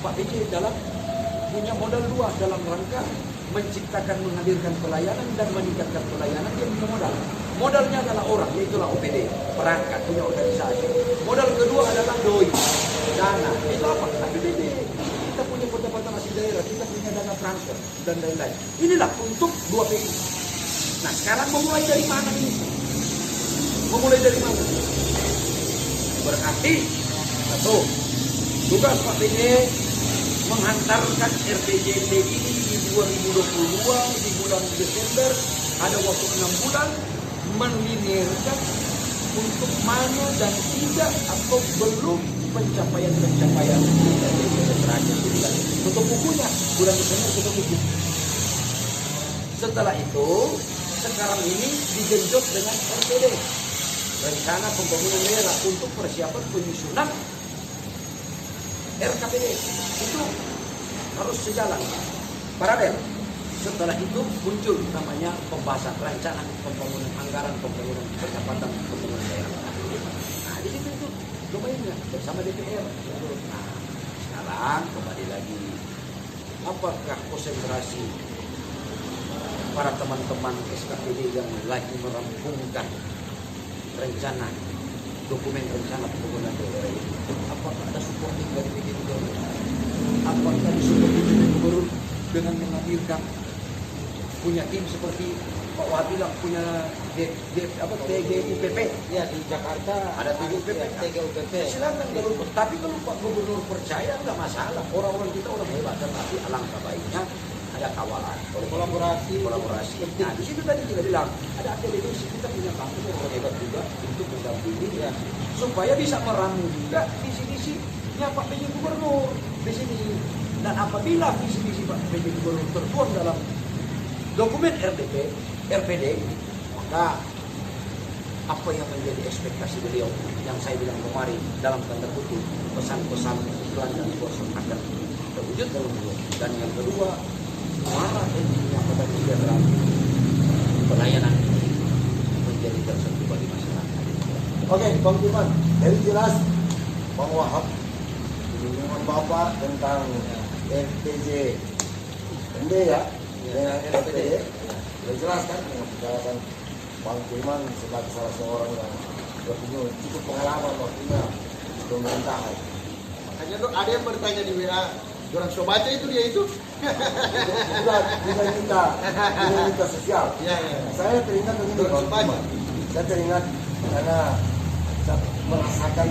Pak PJ dalam punya modal dua dalam rangka menciptakan, menghadirkan pelayanan dan meningkatkan pelayanan. Dia punya modal. Modalnya adalah orang, yaitulah OPD, perangkat, punya organisasi. Modal kedua adalah doi, dana. Itu apa? APBD. Kita punya pendapatan asli daerah, kita punya dana transfer dan lain-lain. Inilah untuk 2 PI. Nah, sekarang memulai dari mana ini? Memulai dari mana? Berarti satu, tugas Pak PJ menghantarkan RPJMD ini di 2022 di bulan Desember, ada waktu 6 bulan, melinirkan untuk mana dan tidak atau belum pencapaian-pencapaian terakhir bulan. Tutup bukunya bulan Desember, tutup buku. Setelah itu sekarang ini digenjot dengan RPD, rencana pembangunan daerah untuk persiapan penyusunan RKPD. Itu harus sejalan paralel. Setelah itu muncul namanya pembahasan rancangan pembangunan anggaran, pembangunan pendapatan, pembangunan daerah. Nah, di situ itu domainnya bersama DPR. Nah, sekarang kembali lagi, apakah konsentrasi para teman-teman SKPD yang lagi merampungkan rencana dokumen rencana pembangunan daerah ini? Apakah ada supporting dari PJ Gubernur? Apakah disupport PJ Gubernur dengan menghadirkan punya tim seperti Pak Wah bilang punya TGUPP? Ya di Jakarta Ada TGUPP. TGUPP. Silakan kalau, tapi kalau Pak Gubernur percaya nggak masalah. Orang-orang kita orang hebat, tapi alangkah baiknya ada kawalan, Kolaborasi. Nah, di situ tadi kita bilang ada akademisi, kita punya kampus orang hebat juga untuk mendampingi ya, supaya bisa meramu juga visi-misinya Pak PJ Gubernur di sini. Dan apabila visi-misi Pak PJ Gubernur tertuang dalam dokumen RPD, maka apa yang menjadi ekspektasi beliau yang saya bilang kemarin dalam tanda kutip pesan-pesan iklan dan sponsor akan terwujud. Dan yang kedua, mana intinya pada kesejahteraan pelayanan ini menjadi tersentuh bagi masyarakat. Oke, Bang Firman, jadi jelas Bang Wahab dengan Bapak tentang RPJ MD ya, dengan RPD, sudah jelas kan dengan penjelasan Bang Firman sebagai salah seorang yang berpunya cukup pengalaman waktunya di pemerintahan. Makanya tuh ada yang bertanya di WA, orang sobatnya itu dia itu. Dinamika sosial. Ya. Saya teringat begini Bang Firman. Saya teringat karena saya merasakan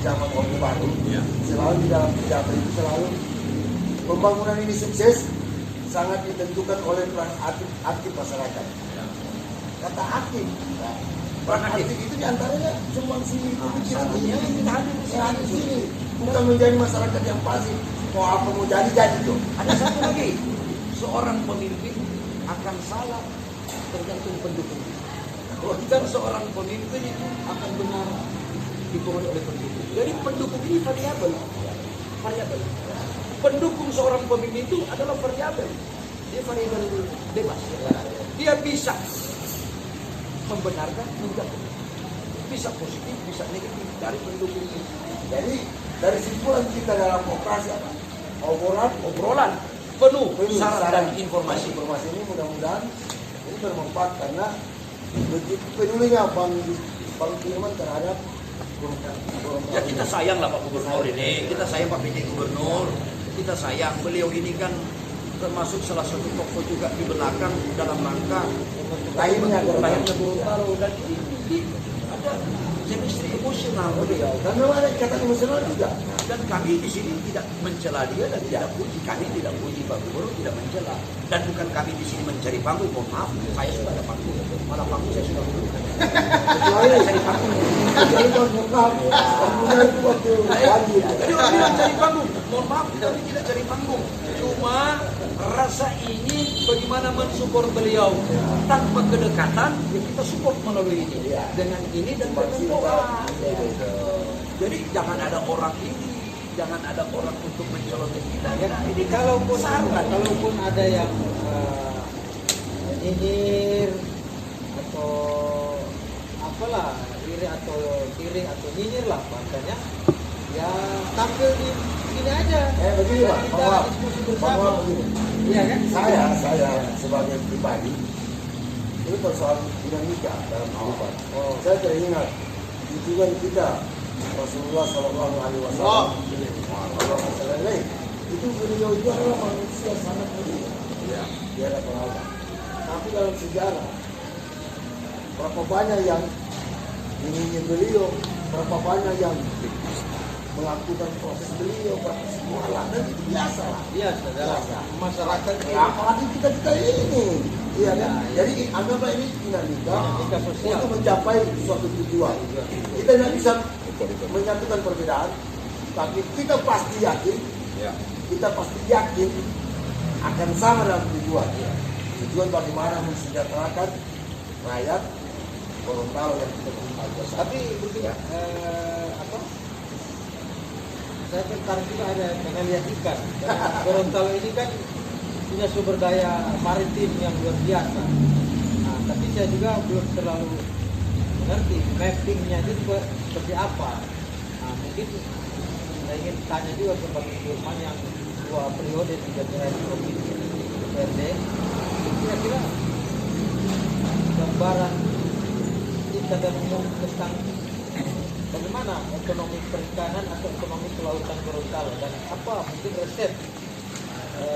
zaman Orde Baru, selalu di dalam pidato itu selalu pembangunan ini sukses sangat ditentukan oleh peran aktif masyarakat. Kata aktif, peran aktif itu diantaranya sumbangsi pemikiran ini kita hadir di sini, bukan menjadi masyarakat yang pasif. Mau apa mau jadi tuh. Ada satu lagi, seorang pemimpin akan salah tergantung pendukung. Dan seorang pemimpin itu akan benar dipengaruhi oleh pendukung. Jadi pendukung ini variabel. Pendukung seorang pemimpin itu adalah variabel. Dia variabel bebas. Dia bisa membenarkan, menjatuhkan. Bisa positif, bisa negatif dari pendukung itu. Jadi dari simpulan kita dalam operasi apa? Obrolan penuh syarat dan informasi. Informasi ini mudah-mudahan ini bermanfaat karena begitu pedulinya Bang Firman terhadap Ya kita sayang lah Pak Gubernur ini, kita sayang Pak PJ Gubernur, kita sayang beliau ini kan termasuk salah satu tokoh juga di belakang dalam rangka lainnya Gorontalo dan ini ada chemistry emosional beliau. dan memang ada ikatan emosional juga. Dan kami di sini tidak mencela dia dan tidak puji. Kami tidak puji Pak Gubernur, tidak mencela. Dan bukan kami di sini mencari panggung. Mohon maaf, saya sudah ada panggung. Malah panggung saya sudah gunakan. Kecuali Cari panggung. kecuali Bang Mekam, panggungan itu waktu banjir. Jadi orang bilang cari panggung. Mohon maaf, kami tidak cari panggung. Cuma rasa ingin bagaimana mensupport beliau tanpa kedekatan, ya kita support melalui ini. Dengan ini dan dengan doa. Jadi jangan ada orang ini jangan ada orang untuk mencolotin kita. Ya, jadi kalaupun ada yang nyinyir atau apalah, iri atau tiring atau nyinyir lah bahasanya, ya tampil di sini aja. Begini Pak, Kita diskusi bersama. begini. Iya kan? Saya sebagai pribadi, ini persoalan dinamika dalam kehidupan. Saya teringat junjungan kita Rasulullah Shallallahu Alaihi Wasallam. Itu beliau itu adalah manusia sangat mulia. Dia adalah pelawak. Tapi dalam sejarah, berapa banyak yang menginginkan beliau, berapa banyak yang melakukan proses beliau, berapa semua lah, dan itu biasa lah. Biasa dalam masyarakat Ya, apalagi kita ini, iya kan? Jadi anggaplah ini dinamika sosial untuk mencapai suatu tujuan. Kita tidak bisa menyatukan perbedaan, tapi kita pasti yakin akan sama dalam tujuan. Tujuan bagaimana mensejahterakan rakyat Gorontalo yang kita cintai bersama. Tapi begini, saya tertarik juga ada dengan lihat ikan. Gorontalo ini kan punya sumber daya maritim yang luar biasa. Nah, tapi saya juga belum terlalu mengerti mappingnya itu seperti apa. Nah, mungkin saya ingin tanya juga ke Bang Firman yang 2 periode di DPR Provinsi DPRD, kira-kira gambaran kita dan umum tentang bagaimana ekonomi perikanan atau ekonomi kelautan Gorontalo dan apa mungkin resep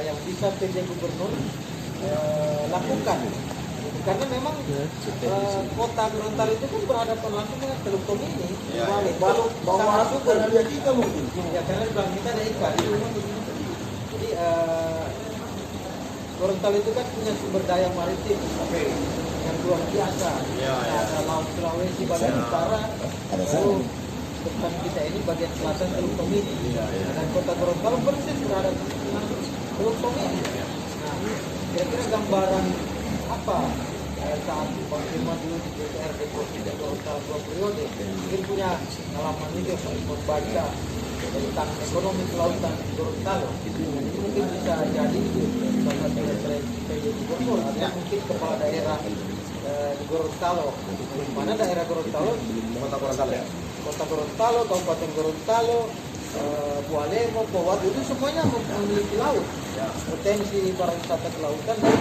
yang bisa PJ Gubernur lakukan. Karena memang kota Gorontalo itu pun berhadapan langsung dengan Teluk Tomini. Bawa masuk karena dia kita mungkin. Ya karena bilang kita ada ikan. Jadi Gorontalo itu kan punya sumber daya maritim yang luar biasa. Ada Laut Sulawesi bagian utara, lalu depan kita ini bagian selatan Teluk Tomini. Dan kota Gorontalo persis berhadapan dengan Teluk Tomini. Nah, kira-kira gambaran apa saat Bang Firman dulu di DPRD Provinsi Gorontalo 2 periode, mungkin punya pengalaman itu membaca tentang ekonomi kelautan Gorontalo. Ini mungkin bisa jadi salah satu PJ Gubernur atau mungkin kepala daerah di Gorontalo. Mana daerah Gorontalo? Kota Gorontalo ya. Kota Gorontalo, Kabupaten Gorontalo, Bualemo, Powat itu semuanya memiliki laut. Potensi pariwisata kelautan dan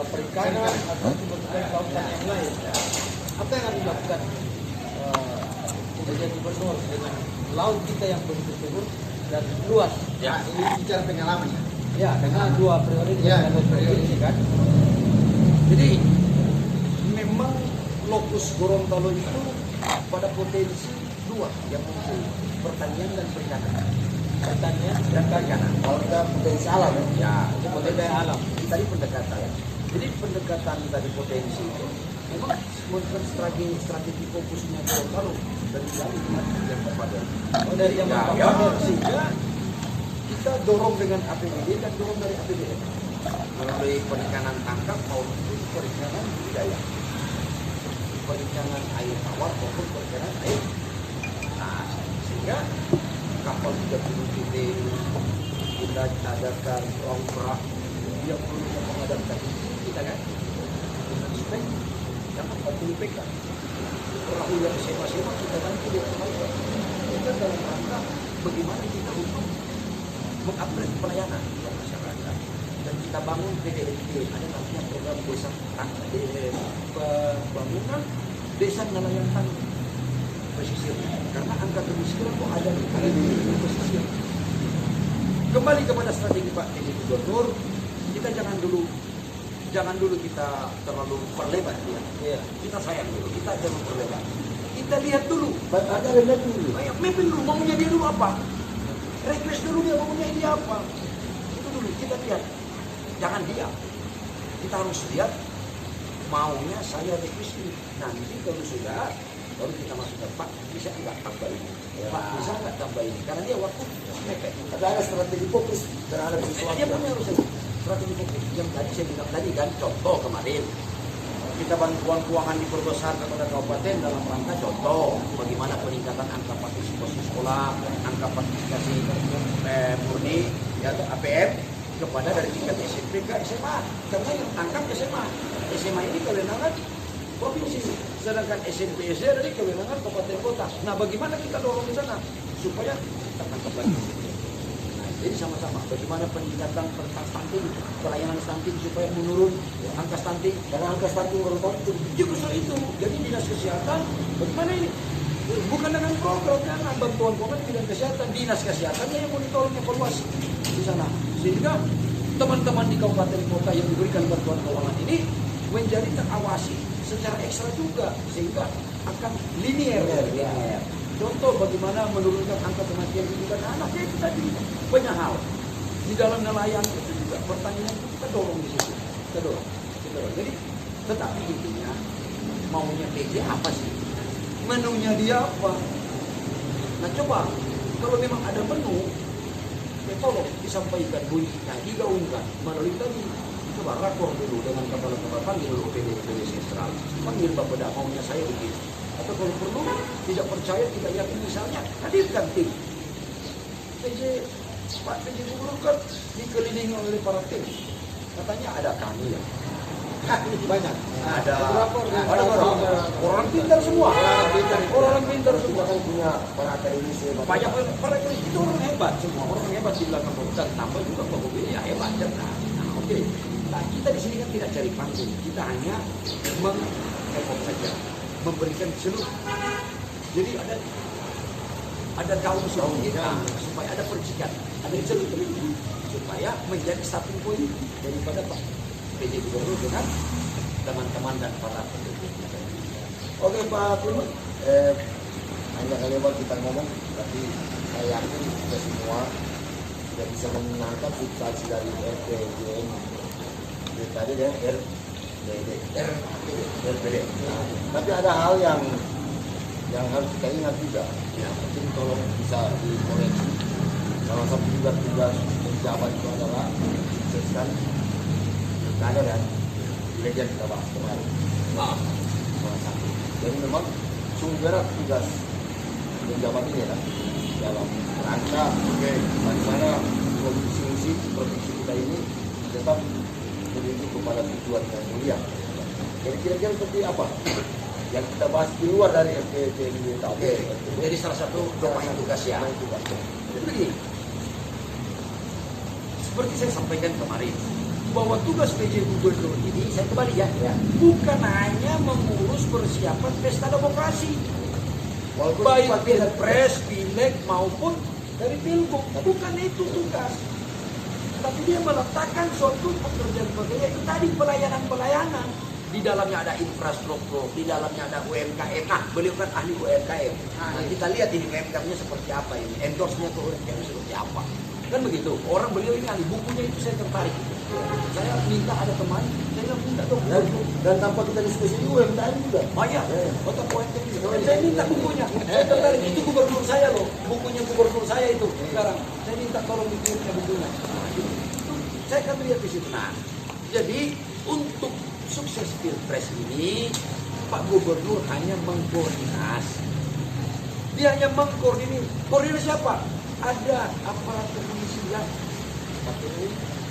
perikanan atau sumber-sumber kelautan yang lain. Apa yang harus dilakukan PJ Gubernur dengan laut kita yang begitu subur dan luas? Ya, ini bicara pengalaman ya. Ya, dengan 2 periode ini kan. Jadi memang lokus Gorontalo itu pada potensi 2 yang muncul, pertanian dan perikanan. Pertanian dan perikanan. Kalau kita potensi alam Ya, Itu potensi alam. ini tadi pendekatan. Jadi pendekatan tadi potensi itu memang strategi fokusnya Gorontalo dari zaman yang kepada. Oh, dari yang Sehingga kita dorong dengan APBD dan dorong dari APBN. Melalui perikanan tangkap maupun perikanan budidaya. Perikanan air tawar maupun perikanan air. Nah, sehingga kapal 30 PT kita adakan perahu yang perlu menghadapkan kita kan dengan spek yang 40 PK. Perahu yang sewa-sewa kita bantu dia kembali. Kita dalam rangka bagaimana kita untuk mengupgrade pelayanan buat masyarakat dan kita bangun PDLT, ada namanya program desa pembangunan desa nelayan tangguh pesisir, karena angka kemiskinan kok ada di pesisir. Kembali kepada strategi Pak PJ Gubernur, kita jangan dulu kita terlalu perlebar ya. Kita sayang dulu, kita jangan perlebar. Kita lihat dulu, ada mapping dulu. Mapping dulu, maunya dia dulu apa? Request dulu dia maunya dia apa? Itu dulu kita lihat. Jangan diam. Kita harus lihat maunya saya request ini. Nanti kalau sudah baru kita masukkan, Pak bisa nggak tambah ini? Pak bisa nggak tambah ini? Karena dia waktu mepet. Ada strategi fokus terhadap sesuatu. Dia punya harus strategi fokus. Yang tadi saya bilang tadi kan contoh kemarin kita bantuan keuangan diperbesar kepada kabupaten dalam rangka contoh bagaimana peningkatan angka partisipasi sekolah, angka partisipasi murni atau APM kepada dari tingkat SMP ke SMA, karena yang tangkap SMA ini kewenangan provinsi, sedangkan SMP dari kewenangan kabupaten kota. Nah, bagaimana kita dorong di sana supaya kita tangkap lagi. Nah, jadi sama-sama bagaimana peningkatan tentang stunting, pelayanan stunting supaya menurun angka stunting, karena angka stunting merupakan justru itu. Jadi dinas kesehatan bagaimana ini? Bukan dengan program, karena bantuan keuangan bidang kesehatan, dinas kesehatannya yang monitoring evaluasi di sana, sehingga teman-teman di kabupaten kota yang diberikan bantuan keuangan ini menjadi terawasi secara ekstra juga, sehingga akan linear. Contoh bagaimana menurunkan angka kematian ibu dan anak, itu tadi banyak hal di dalam nelayan itu juga pertanian itu kita dorong di situ, kita dorong. Jadi tetapi intinya maunya PJ apa sih? Menunya dia apa? Nah coba kalau memang ada menu, ya tolong disampaikan bunyinya, digaungkan melalui tadi. Coba rakor dulu dengan kepala-kepala, panggil dulu OPD sentral, panggil Bapeda maunya saya begini. Atau kalau perlu tidak percaya, tidak yakin misalnya, hadirkan tim. Pak PJ Gubernur kan dikelilingi oleh para tim. Katanya ada kami ya. Banyak. Ada orang pintar semua. Orang pintar semua. Kita kan punya para akademisi. Banyak para akademisi itu orang hebat semua. Orang hebat di belakang dan tambah juga Pak Bobi ya hebat cerdas. Nah, oke. Nah, kita di sini kan tidak cari panggung. Kita hanya mengekop saja, memberikan seluruh. Jadi ada daun seluruh kita supaya ada percikan, ada celup supaya menjadi starting point daripada Pak PJ Gubernur dengan teman-teman dan para pendukung. Oke Pak Firman, hanya kali apa kita ngomong, tapi saya yakin kita semua sudah bisa menangkap substansi dari RPJM tadi ya RPD. Nah, tapi ada hal yang harus kita ingat juga, ya mungkin tolong bisa dikoreksi. Salah satu juga tugas pejabat itu adalah sukseskan ada dan legend kita bahas kemarin. Salah satu. Jadi memang sungguh berat tugas pejabat ini ya dalam rangka bagaimana provinsi kita ini tetap menuju kepada tujuan yang mulia. Jadi kira-kira seperti apa yang kita bahas di luar dari FPJ tadi? Jadi salah satu domain tugas ya. Jadi seperti saya sampaikan kemarin, bahwa tugas PJ Gubernur ini, saya kembali ya, bukan hanya mengurus persiapan pesta demokrasi, baik pilpres, pileg maupun dari pilgub, bukan itu tugas. Tapi dia meletakkan suatu pekerjaan-pekerjaan itu tadi pelayanan. Di dalamnya ada infrastruktur, di dalamnya ada UMKM. Nah, beliau kan ahli UMKM. Nah, kita lihat ini UMKM-nya seperti apa ini, endorse-nya ke UMKM seperti apa. Kan begitu. Orang beliau ini ahli, bukunya itu saya tertarik. Saya minta ada teman, saya minta dong. Dan tanpa kita diskusi UMKM juga. Oh iya, otak UMKM juga. Saya minta bukunya. Saya tertarik, itu gubernur saya loh. Bukunya gubernur saya itu sekarang. Saya minta tolong dikirimnya bukunya. Nah, itu saya akan lihat di situ. Nah, jadi untuk sukses pilpres ini Pak Gubernur hanya mengkoordinasi. Dia hanya mengkoordinir. Koordinasi siapa? Ada aparat kepolisian,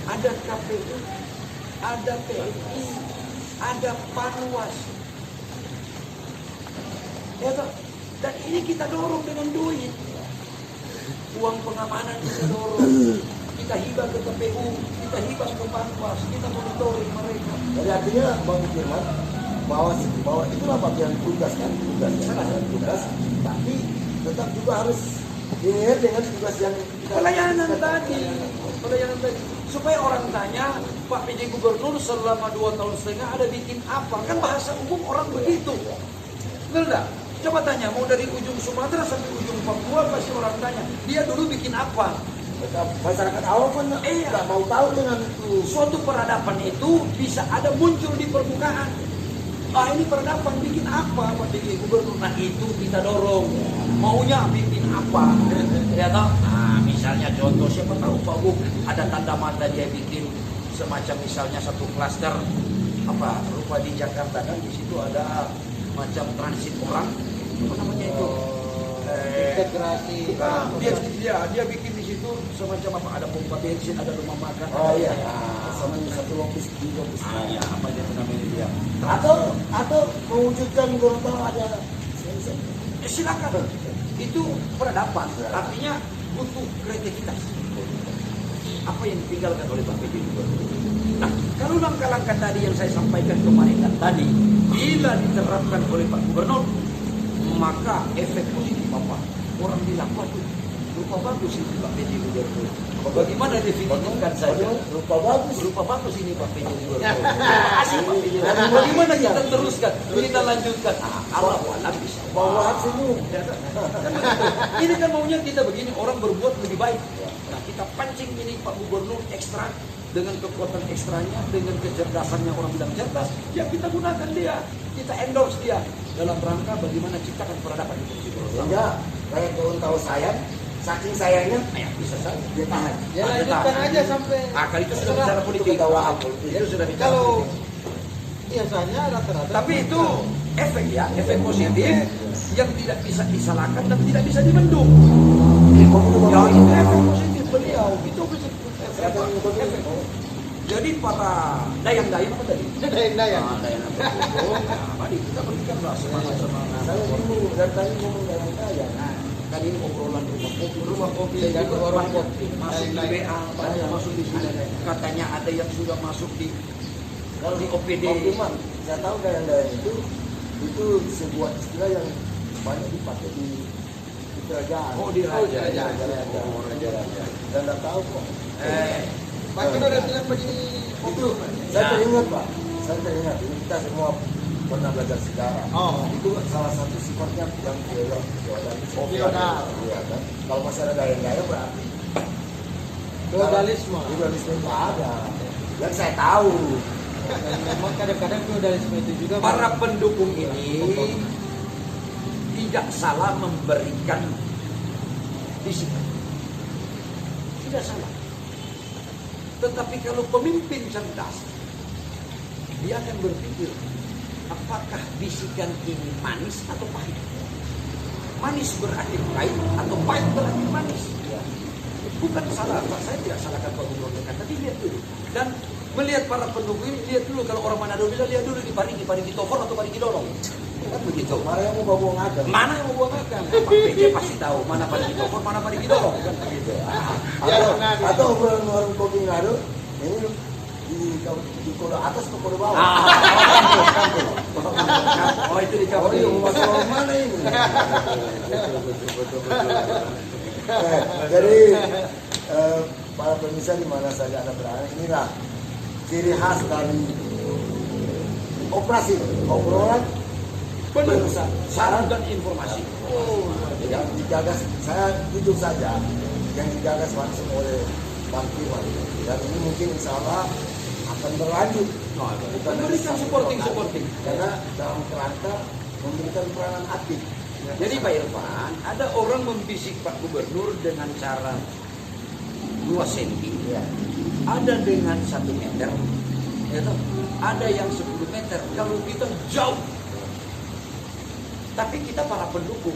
ada KPU, ada TNI, ada Panwas. Ya toh? Dan ini kita dorong dengan duit. Uang pengamanan kita dorong. Kita hibah ke KPU, kita hibah ke Panwas, kita monitoring mereka. Jadi artinya Bang Firman bahwa itulah bagian tugas kan, tugas. Tapi tetap juga harus dilihat dengan tugas yang pelayanan tadi, supaya orang tanya Pak PJ Gubernur selama 2 tahun setengah ada bikin apa? Kan bahasa umum orang begitu. Benar enggak? Coba tanya, mau dari ujung Sumatera sampai ujung Papua pasti orang tanya, dia dulu bikin apa? masyarakat awam pun nggak mau tahu dengan itu. Suatu peradaban itu bisa ada muncul di permukaan. Ah, ini peradaban bikin apa Pak PJ Gubernur? Nah itu kita dorong. Maunya bikin apa? Ya toh? Nah, misalnya contoh siapa tahu Pak Buk ada tanda mata dia bikin semacam misalnya satu klaster rupa di Jakarta kan di situ ada macam transit orang, apa namanya itu? Integrasi. Dia bikin di situ semacam apa, ada pompa bensin, ada rumah makan. Oh iya, sama yang satu lokis di lokis. Apa dia namanya dia? Atau mewujudkan Gorontalo ada Silakan. Itu peradaban. Artinya butuh kreativitas. Apa yang ditinggalkan oleh Pak PJ Gubernur. Nah, kalau langkah-langkah tadi yang saya sampaikan kemarin tadi, bila diterapkan oleh Pak Gubernur, maka efek positif apa? Orang bilang, waduh, rupa bagus ini Pak PJ Gubernur. Bagaimana definisikan saja? rupa bagus. Rupa bagus ini Pak PJ Gubernur. Asik Pak PJ Gubernur. Bagaimana kita teruskan? Kita lanjutkan. Allah alam bisa. Bawa senyum. Ini kan maunya kita begini, orang berbuat lebih baik. Nah, kita pancing ini Pak Gubernur ekstra dengan kekuatan ekstranya, dengan kecerdasannya, orang bilang cerdas, ya kita gunakan dia, kita endorse dia dalam rangka bagaimana ciptakan peradaban di Provinsi Gorontalo. Sehingga kayak Gorontalo sayang, saking sayangnya, Bisa saja. dia tahan. Ya lanjutkan aja sampai. Kali itu sudah bicara politik. Itu sudah bicara Kalau politik. biasanya rata-rata. Tapi itu efek ya, efek positif yang tidak bisa disalahkan dan tidak bisa dibendung. Ya itu efek positif beliau, itu efek. Jadi para dayang-dayang apa tadi? Dayang-dayang. Mari kita berikan lah semangat. Saya bingung, dari tadi ngomong dayang-dayang. Kali ini obrolan rumah kopi dan warung kopi masuk di BA, banyak masuk di sini. Katanya ada yang sudah masuk di OPD. Bang, saya tahu dayang-dayang itu sebuah istilah yang banyak dipakai di kerajaan. Oh, di raja. Dan nggak tahu kok. Pak Kino udah bilang begini. Itu saya teringat Pak. Saya teringat. Ini kita semua pernah belajar sejarah. Oh. Itu salah satu sifatnya yang Feodal. Iya kan. Kalau masih ada dayang-dayang berarti Feodalisme. feodalisme itu ada. Yang saya tahu. Dan memang kadang-kadang feodalisme itu juga Para pendukung ini tidak salah memberikan disiplin. Tidak salah. Tetapi kalau pemimpin cerdas, dia akan berpikir, apakah bisikan ini manis atau pahit? Manis berakhir pahit atau pahit berakhir manis? Bukan salah, saya tidak salahkan Pak Gubernur, tapi lihat dulu. Dan melihat para pendukung ini, lihat dulu kalau orang Manado bilang, lihat dulu di Parigi Topor atau Parigi Dorong. Kan begitu. Mana yang mau bawa ngagam? Mana yang mau buang makan? Pak PJ pasti tahu mana Parigi Topor, mana Parigi Dorong. Kan begitu. Atau obrolan warung kopi ngado ini di kodo atas ke kodo bawah. Oh itu di Oh kampung. iya, mau masuk orang mana ini? Betul. Jadi para pemirsa di mana saja Anda berada, inilah ciri khas dari operasi obrolan Benar, saran dan informasi. yang digagas, saya jujur saja, yang digagas langsung oleh Bang Firman, dan ini mungkin insya Allah akan berlanjut. Bukan Memberikan supporting. Karena dalam kerangka memberikan peranan aktif. Jadi Pak Irfan, ada orang membisik Pak Gubernur dengan cara 2 cm, Ya. ada dengan 1 meter, ya toh? Ada yang 10 meter. Kalau kita jauh, tapi kita para pendukung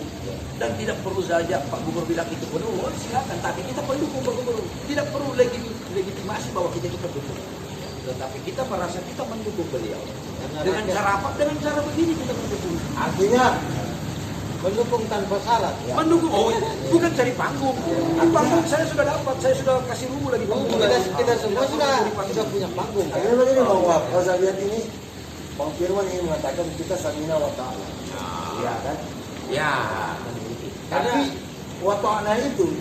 dan tidak perlu saja Pak Gubernur bilang itu penuh, silakan. Tapi kita pendukung Pak Gubernur, tidak perlu legitimasi bahwa kita itu pendukung. Tetapi kita merasa kita mendukung beliau. Dengan cara apa? Dengan cara begini kita mendukung. Artinya mendukung tanpa syarat. Mendukung, bukan cari panggung. Panggung saya sudah dapat, saya sudah kasih rumu lagi panggung. Kita semua sudah punya panggung. akhirnya begini Bang Wahab, kalau saya lihat ini Bang Firman ingin mengatakan kita samina wa ta'ala. Iya kan? Ya, Tapi wa ta'ala itu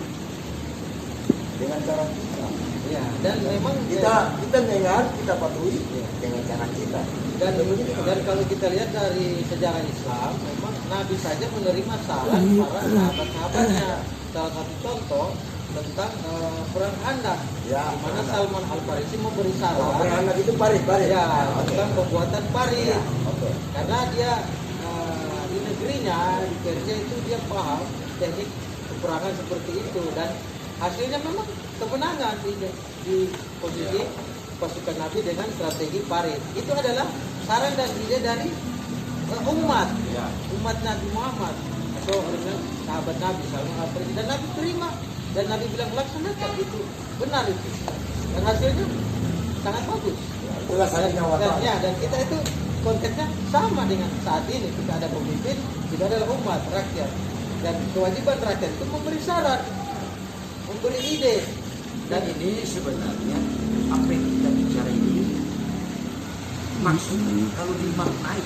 dengan cara kita. Ya, dan memang Kita dengar, kita patuhi dengan cara kita. dan kalau kita lihat dari sejarah Islam, memang Nabi saja menerima saran para sahabat-sahabatnya. Salah satu contoh tentang perang Khandaq, Ya, di mana Salman Al Farisi memberi saran anak itu parit. ya tentang pembuatan parit, Ya, oke. karena dia di negerinya di Persia itu dia paham teknik peperangan seperti itu, dan hasilnya memang kemenangan di posisi pasukan Nabi dengan strategi parit. Itu adalah saran dan ide dari umat Nabi Muhammad atau dengan sahabat Nabi Sallallahu Alaihi Wasallam. Dan Nabi terima dan Nabi bilang laksanakan, itu benar itu, dan hasilnya sangat bagus. Itulah sangatnya Dan, ya, dan kita itu konteksnya sama dengan saat ini. Kita ada pemimpin, kita adalah umat rakyat, dan kewajiban rakyat itu memberi saran, memberi ide. Dan ini sebenarnya apa yang kita bicara ini maksudnya kalau dimaknai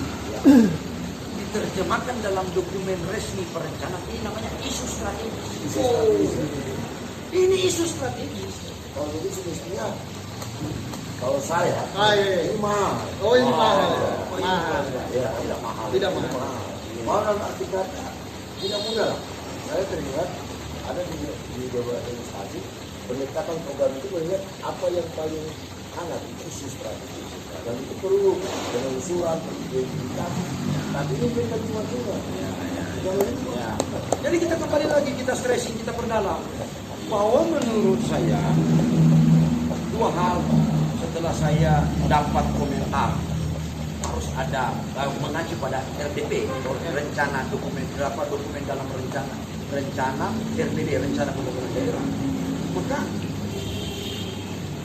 diterjemahkan dalam dokumen resmi perencanaan ini namanya isu strategis. Ini isu strategis. Kalau itu semestinya, kalau saya, Iya. ini mahal. Oh, ini mahal. Mahal. Ya, Tidak mahal. Tidak mahal. Mahal dalam arti kata tidak mudah lah. Saya teringat ada di beberapa instansi pendekatan program itu melihat apa yang paling hangat itu isu strategis. Dan itu perlu penelusuran, penyelidikan. Tapi ini bukan cuma Jadi kita kembali lagi, kita stressing, kita perdalam bahwa menurut saya dua hal setelah saya dapat komentar harus ada mengacu pada RDP, rencana dokumen dalam rencana RDP, rencana pembangunan daerah. Maka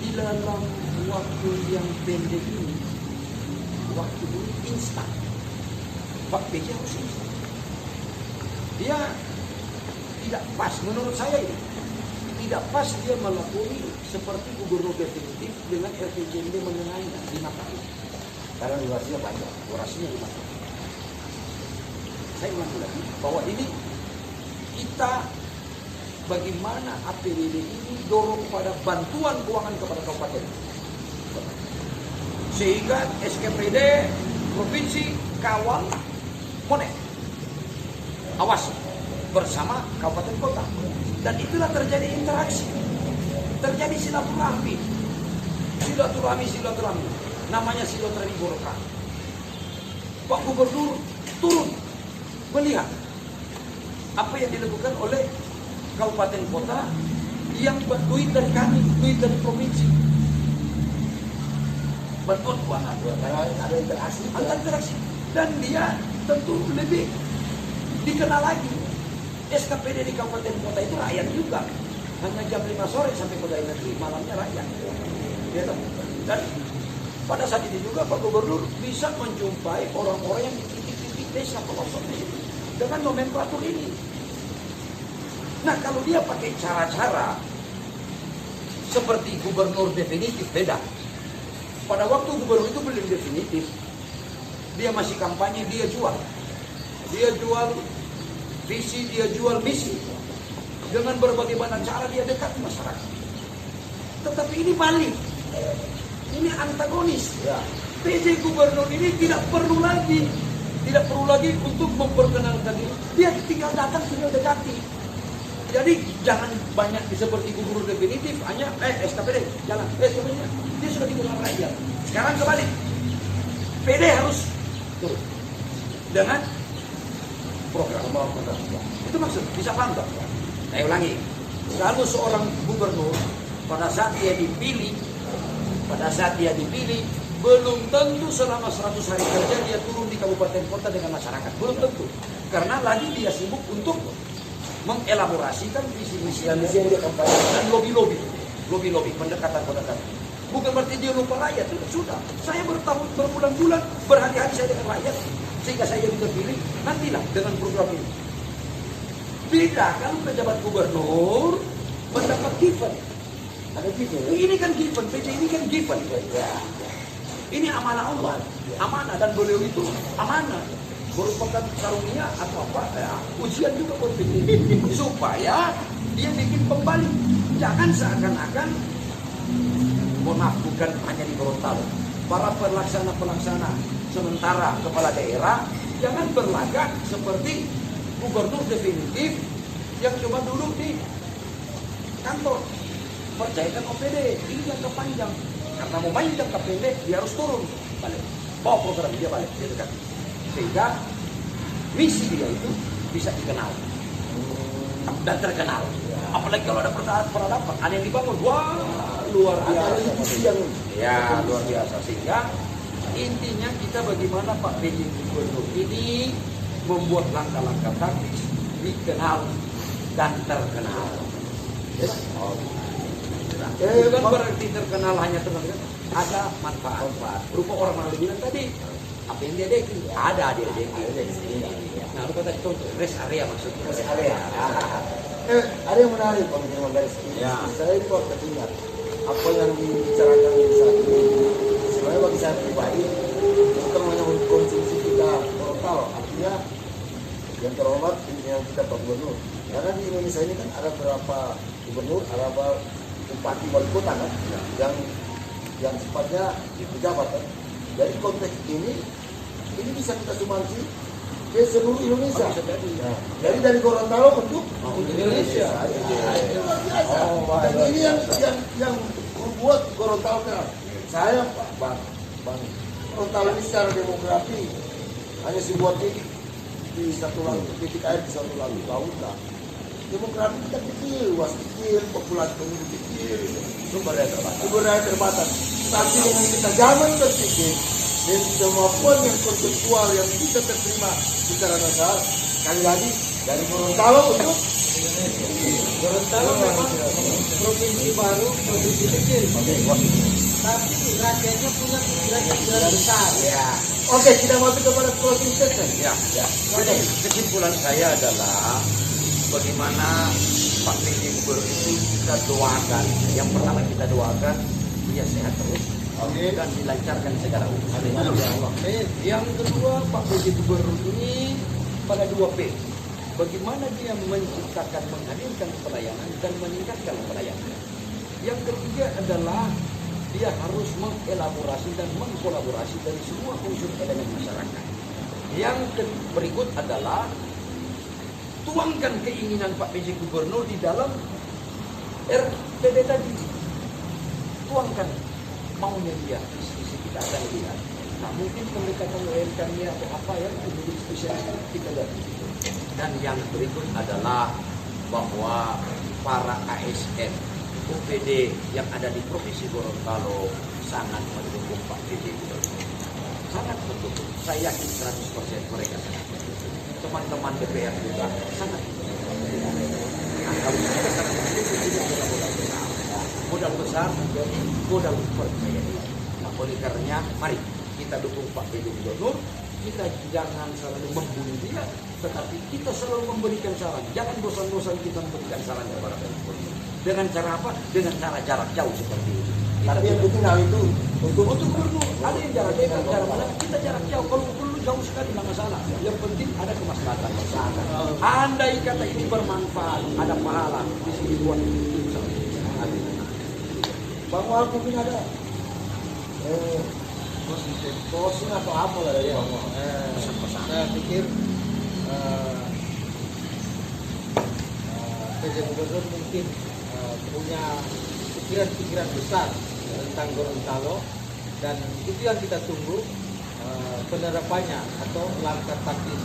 di dalam waktu yang pendek ini, waktu ini instan, Pak PJ harus instan. Dia tidak pas, menurut saya ini tidak pas dia melakoni seperti gubernur definitif dengan RPJMD mengenainya 5 tahun. karena durasinya panjang. Durasinya 5 tahun. Saya ulangi lagi bahwa ini kita bagaimana APBD ini dorong pada bantuan keuangan kepada kabupaten, sehingga SKPD provinsi kawal monet awas bersama kabupaten kota, dan itulah terjadi interaksi, terjadi silaturahmi, namanya silaturahmi Golkar. Pak Gubernur turun melihat apa yang dilakukan oleh kabupaten kota yang duit dari kami, duit dari provinsi, bantuan keuangan, Karena ada interaksi. interaksi, dan dia tentu lebih dikenal lagi. SKPD di kabupaten kota itu rakyat juga, hanya jam 5 sore sampai pegawai negeri, malamnya rakyat. Gitu. Dan pada saat itu juga Pak Gubernur bisa menjumpai orang-orang yang di titik-titik desa pelosok itu dengan nomenklatur ini. Nah, kalau dia pakai cara-cara seperti gubernur definitif, beda. Pada waktu gubernur itu belum definitif, dia masih kampanye, dia jual visi, dia jual misi, dengan berbagai macam cara dia dekat masyarakat. Tetapi ini balik, ini antagonis. PJ gubernur ini tidak perlu lagi untuk memperkenalkan diri, dia tinggal datang tinggal dekati. Jadi jangan banyak seperti gubernur definitif hanya SKPD jalan, SKPD dia sudah dikenal rakyat. Sekarang kembali, PD harus turun dengan program. Itu maksud, bisa paham tak? Saya ulangi, kalau seorang gubernur pada saat dia dipilih, belum tentu selama 100 hari kerja dia turun di kabupaten kota dengan masyarakat, belum tentu. Karena lagi dia sibuk untuk mengelaborasikan visi-misi Dan misi yang dia kampanye. dan lobby pendekatan. Bukan berarti dia lupa rakyat, sudah. Saya berbulan-bulan, berhari-hari saya dengan rakyat, sehingga saya bisa pilih, nantilah dengan program ini. Beda kalau pejabat gubernur mendapat given. Ada gitu. Ini kan given, PJ ini kan given. Ini amanah Allah, amanah, dan beliau itu amanah. Merupakan karunia atau apa, ujian juga buat PJ. Supaya dia bikin pembalik. Jangan seakan-akan, mohon maaf, bukan hanya di Gorontalo, para pelaksana sementara kepala daerah jangan berlagak seperti gubernur definitif yang cuma duduk di kantor. Percayakan OPD, ini jangka panjang. Karena mau main jangka pendek, dia harus turun balik, bawa program dia balik, dia dekat, sehingga misi dia itu bisa dikenal dan terkenal. Apalagi kalau ada peradaban, ada yang dibangun, wah luar Ada biasa. visi yang Ya, luar biasa. Sehingga intinya kita bagaimana Pak PJ Gubernur ini membuat langkah-langkah taktis dikenal dan terkenal. Ya, bukan berarti terkenal hanya terkenal, ada manfaat. Berupa orang malah bilang tadi, apa yang dia dekin? Ada dia dekin. Nah, lu kata contoh, rest area maksudnya. Rest area. Ada yang menarik Pak Menteri Manggaris. Ya. Saya kok ketingat apa yang dibicarakan saat ini. Sebenarnya bagi saya pribadi, bukan hanya untuk konsumsi kita Gorontalo, artinya yang terhormat pimpinan kita Pak Gubernur. Karena di Indonesia ini kan ada beberapa gubernur, ada beberapa bupati wali kota kan, yang sifatnya pejabat kan. Dari konteks ini bisa kita sumbangsi ke seluruh Indonesia. Nah, jadi dari Gorontalo untuk Indonesia. Luar biasa. Dan ini yang membuat Gorontalo terang. Saya Bang, Gorontalo ini secara demografi hanya sebuah titik di satu laut, titik air di satu lautan. Demografi kita kecil, luas kecil, populasi penduduk kecil, sumber daya terbatas. Tapi dengan kita zaman berpikir dan kemampuan yang konseptual yang bisa terima secara nasional, sekali lagi dari Gorontalo untuk Gorontalo memang provinsi baru, provinsi kecil, tapi rakyatnya punya pikiran besar. Ya. Oke, kita masuk kepada closing statement. Ya. Jadi kesimpulan saya adalah bagaimana Pak PJ Gubernur itu kita doakan. Yang pertama kita doakan dia sehat terus. Dan dilancarkan segala urusannya. Yang kedua, Pak PJ Gubernur ini pada 2P. Bagaimana dia menciptakan, menghadirkan pelayanan dan meningkatkan pelayanan. Yang ketiga adalah dia harus mengelaborasi dan mengkolaborasi dari semua unsur elemen masyarakat. Yang berikut adalah tuangkan keinginan Pak PJ Gubernur di dalam RPD tadi. Tuangkan maunya dia, visi kita akan lihat. Nah, mungkin pendekatan UMKM-nya atau apa yang menjadi spesial kita lihat. Dan yang berikut adalah bahwa para ASN UPD yang ada di Provinsi Gorontalo sangat mendukung Pak PJ Gubernur. Sangat mendukung. Saya yakin 100% mereka sangat mendukung. Teman-teman DPR juga sangat mendukung. Nah, kalau kita sangat mendukung, ini adalah modal besar. Modal besar menjadi modal percaya diri. Nah, oleh karenanya, mari kita dukung Pak PJ Gubernur. Kita jangan selalu membunuh dia, tetapi kita selalu memberikan saran. Jangan bosan-bosan kita memberikan saran kepada Pak Gubernur. Dengan cara apa? Dengan cara jarak jauh seperti ini. Tapi yang penting hal itu Untuk gubernur, ada yang jarak dekat, jarak mana? Kita jarak jauh. Kalau perlu jauh sekali nggak masalah. Yang penting ada kemaslahatan masyarakat. Andai kata ini bermanfaat, ada pahala di sini buat insya Allah. Bang Wal mungkin ada closing atau apa lah ya Bang Wal? Saya pikir PJ Gubernur mungkin punya pikiran-pikiran besar tentang Gorontalo, dan itu yang kita tunggu penerapannya atau langkah taktis.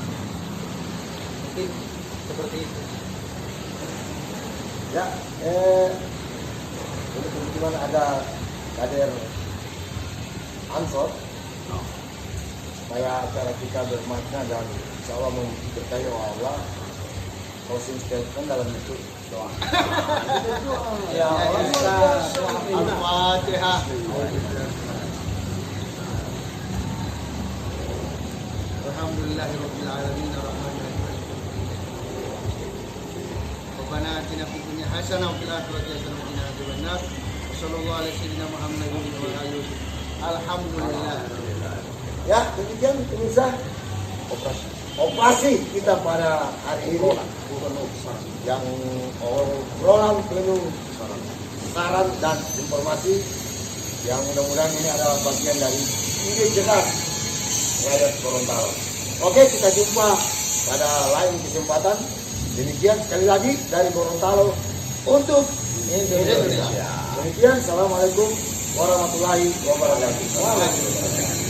Mungkin seperti itu. Ya, ini kebetulan ada kader Ansor supaya acara kita bermakna dan insya Allah memberkahi Allah. Closing statement dalam bentuk doa. Ya, Al-Fatihah. Alhamdulillahirabbil alamin arrahmanir rahim. Rabbana atina fid dunya hasanah wa fil akhirati hasanah wa qina adzabannar. Wassallallahu ala sayyidina Muhammadin wa ala alihi. Alhamdulillah. Ya, demikian pemirsa operasi kita pada hari ini yang obrolan penuh saran dan informasi yang mudah-mudahan ini adalah bagian dari ide jelas rakyat Gorontalo. Oke, kita jumpa pada lain kesempatan. Demikian sekali lagi dari Gorontalo untuk Indonesia. Demikian, assalamualaikum warahmatullahi wabarakatuh.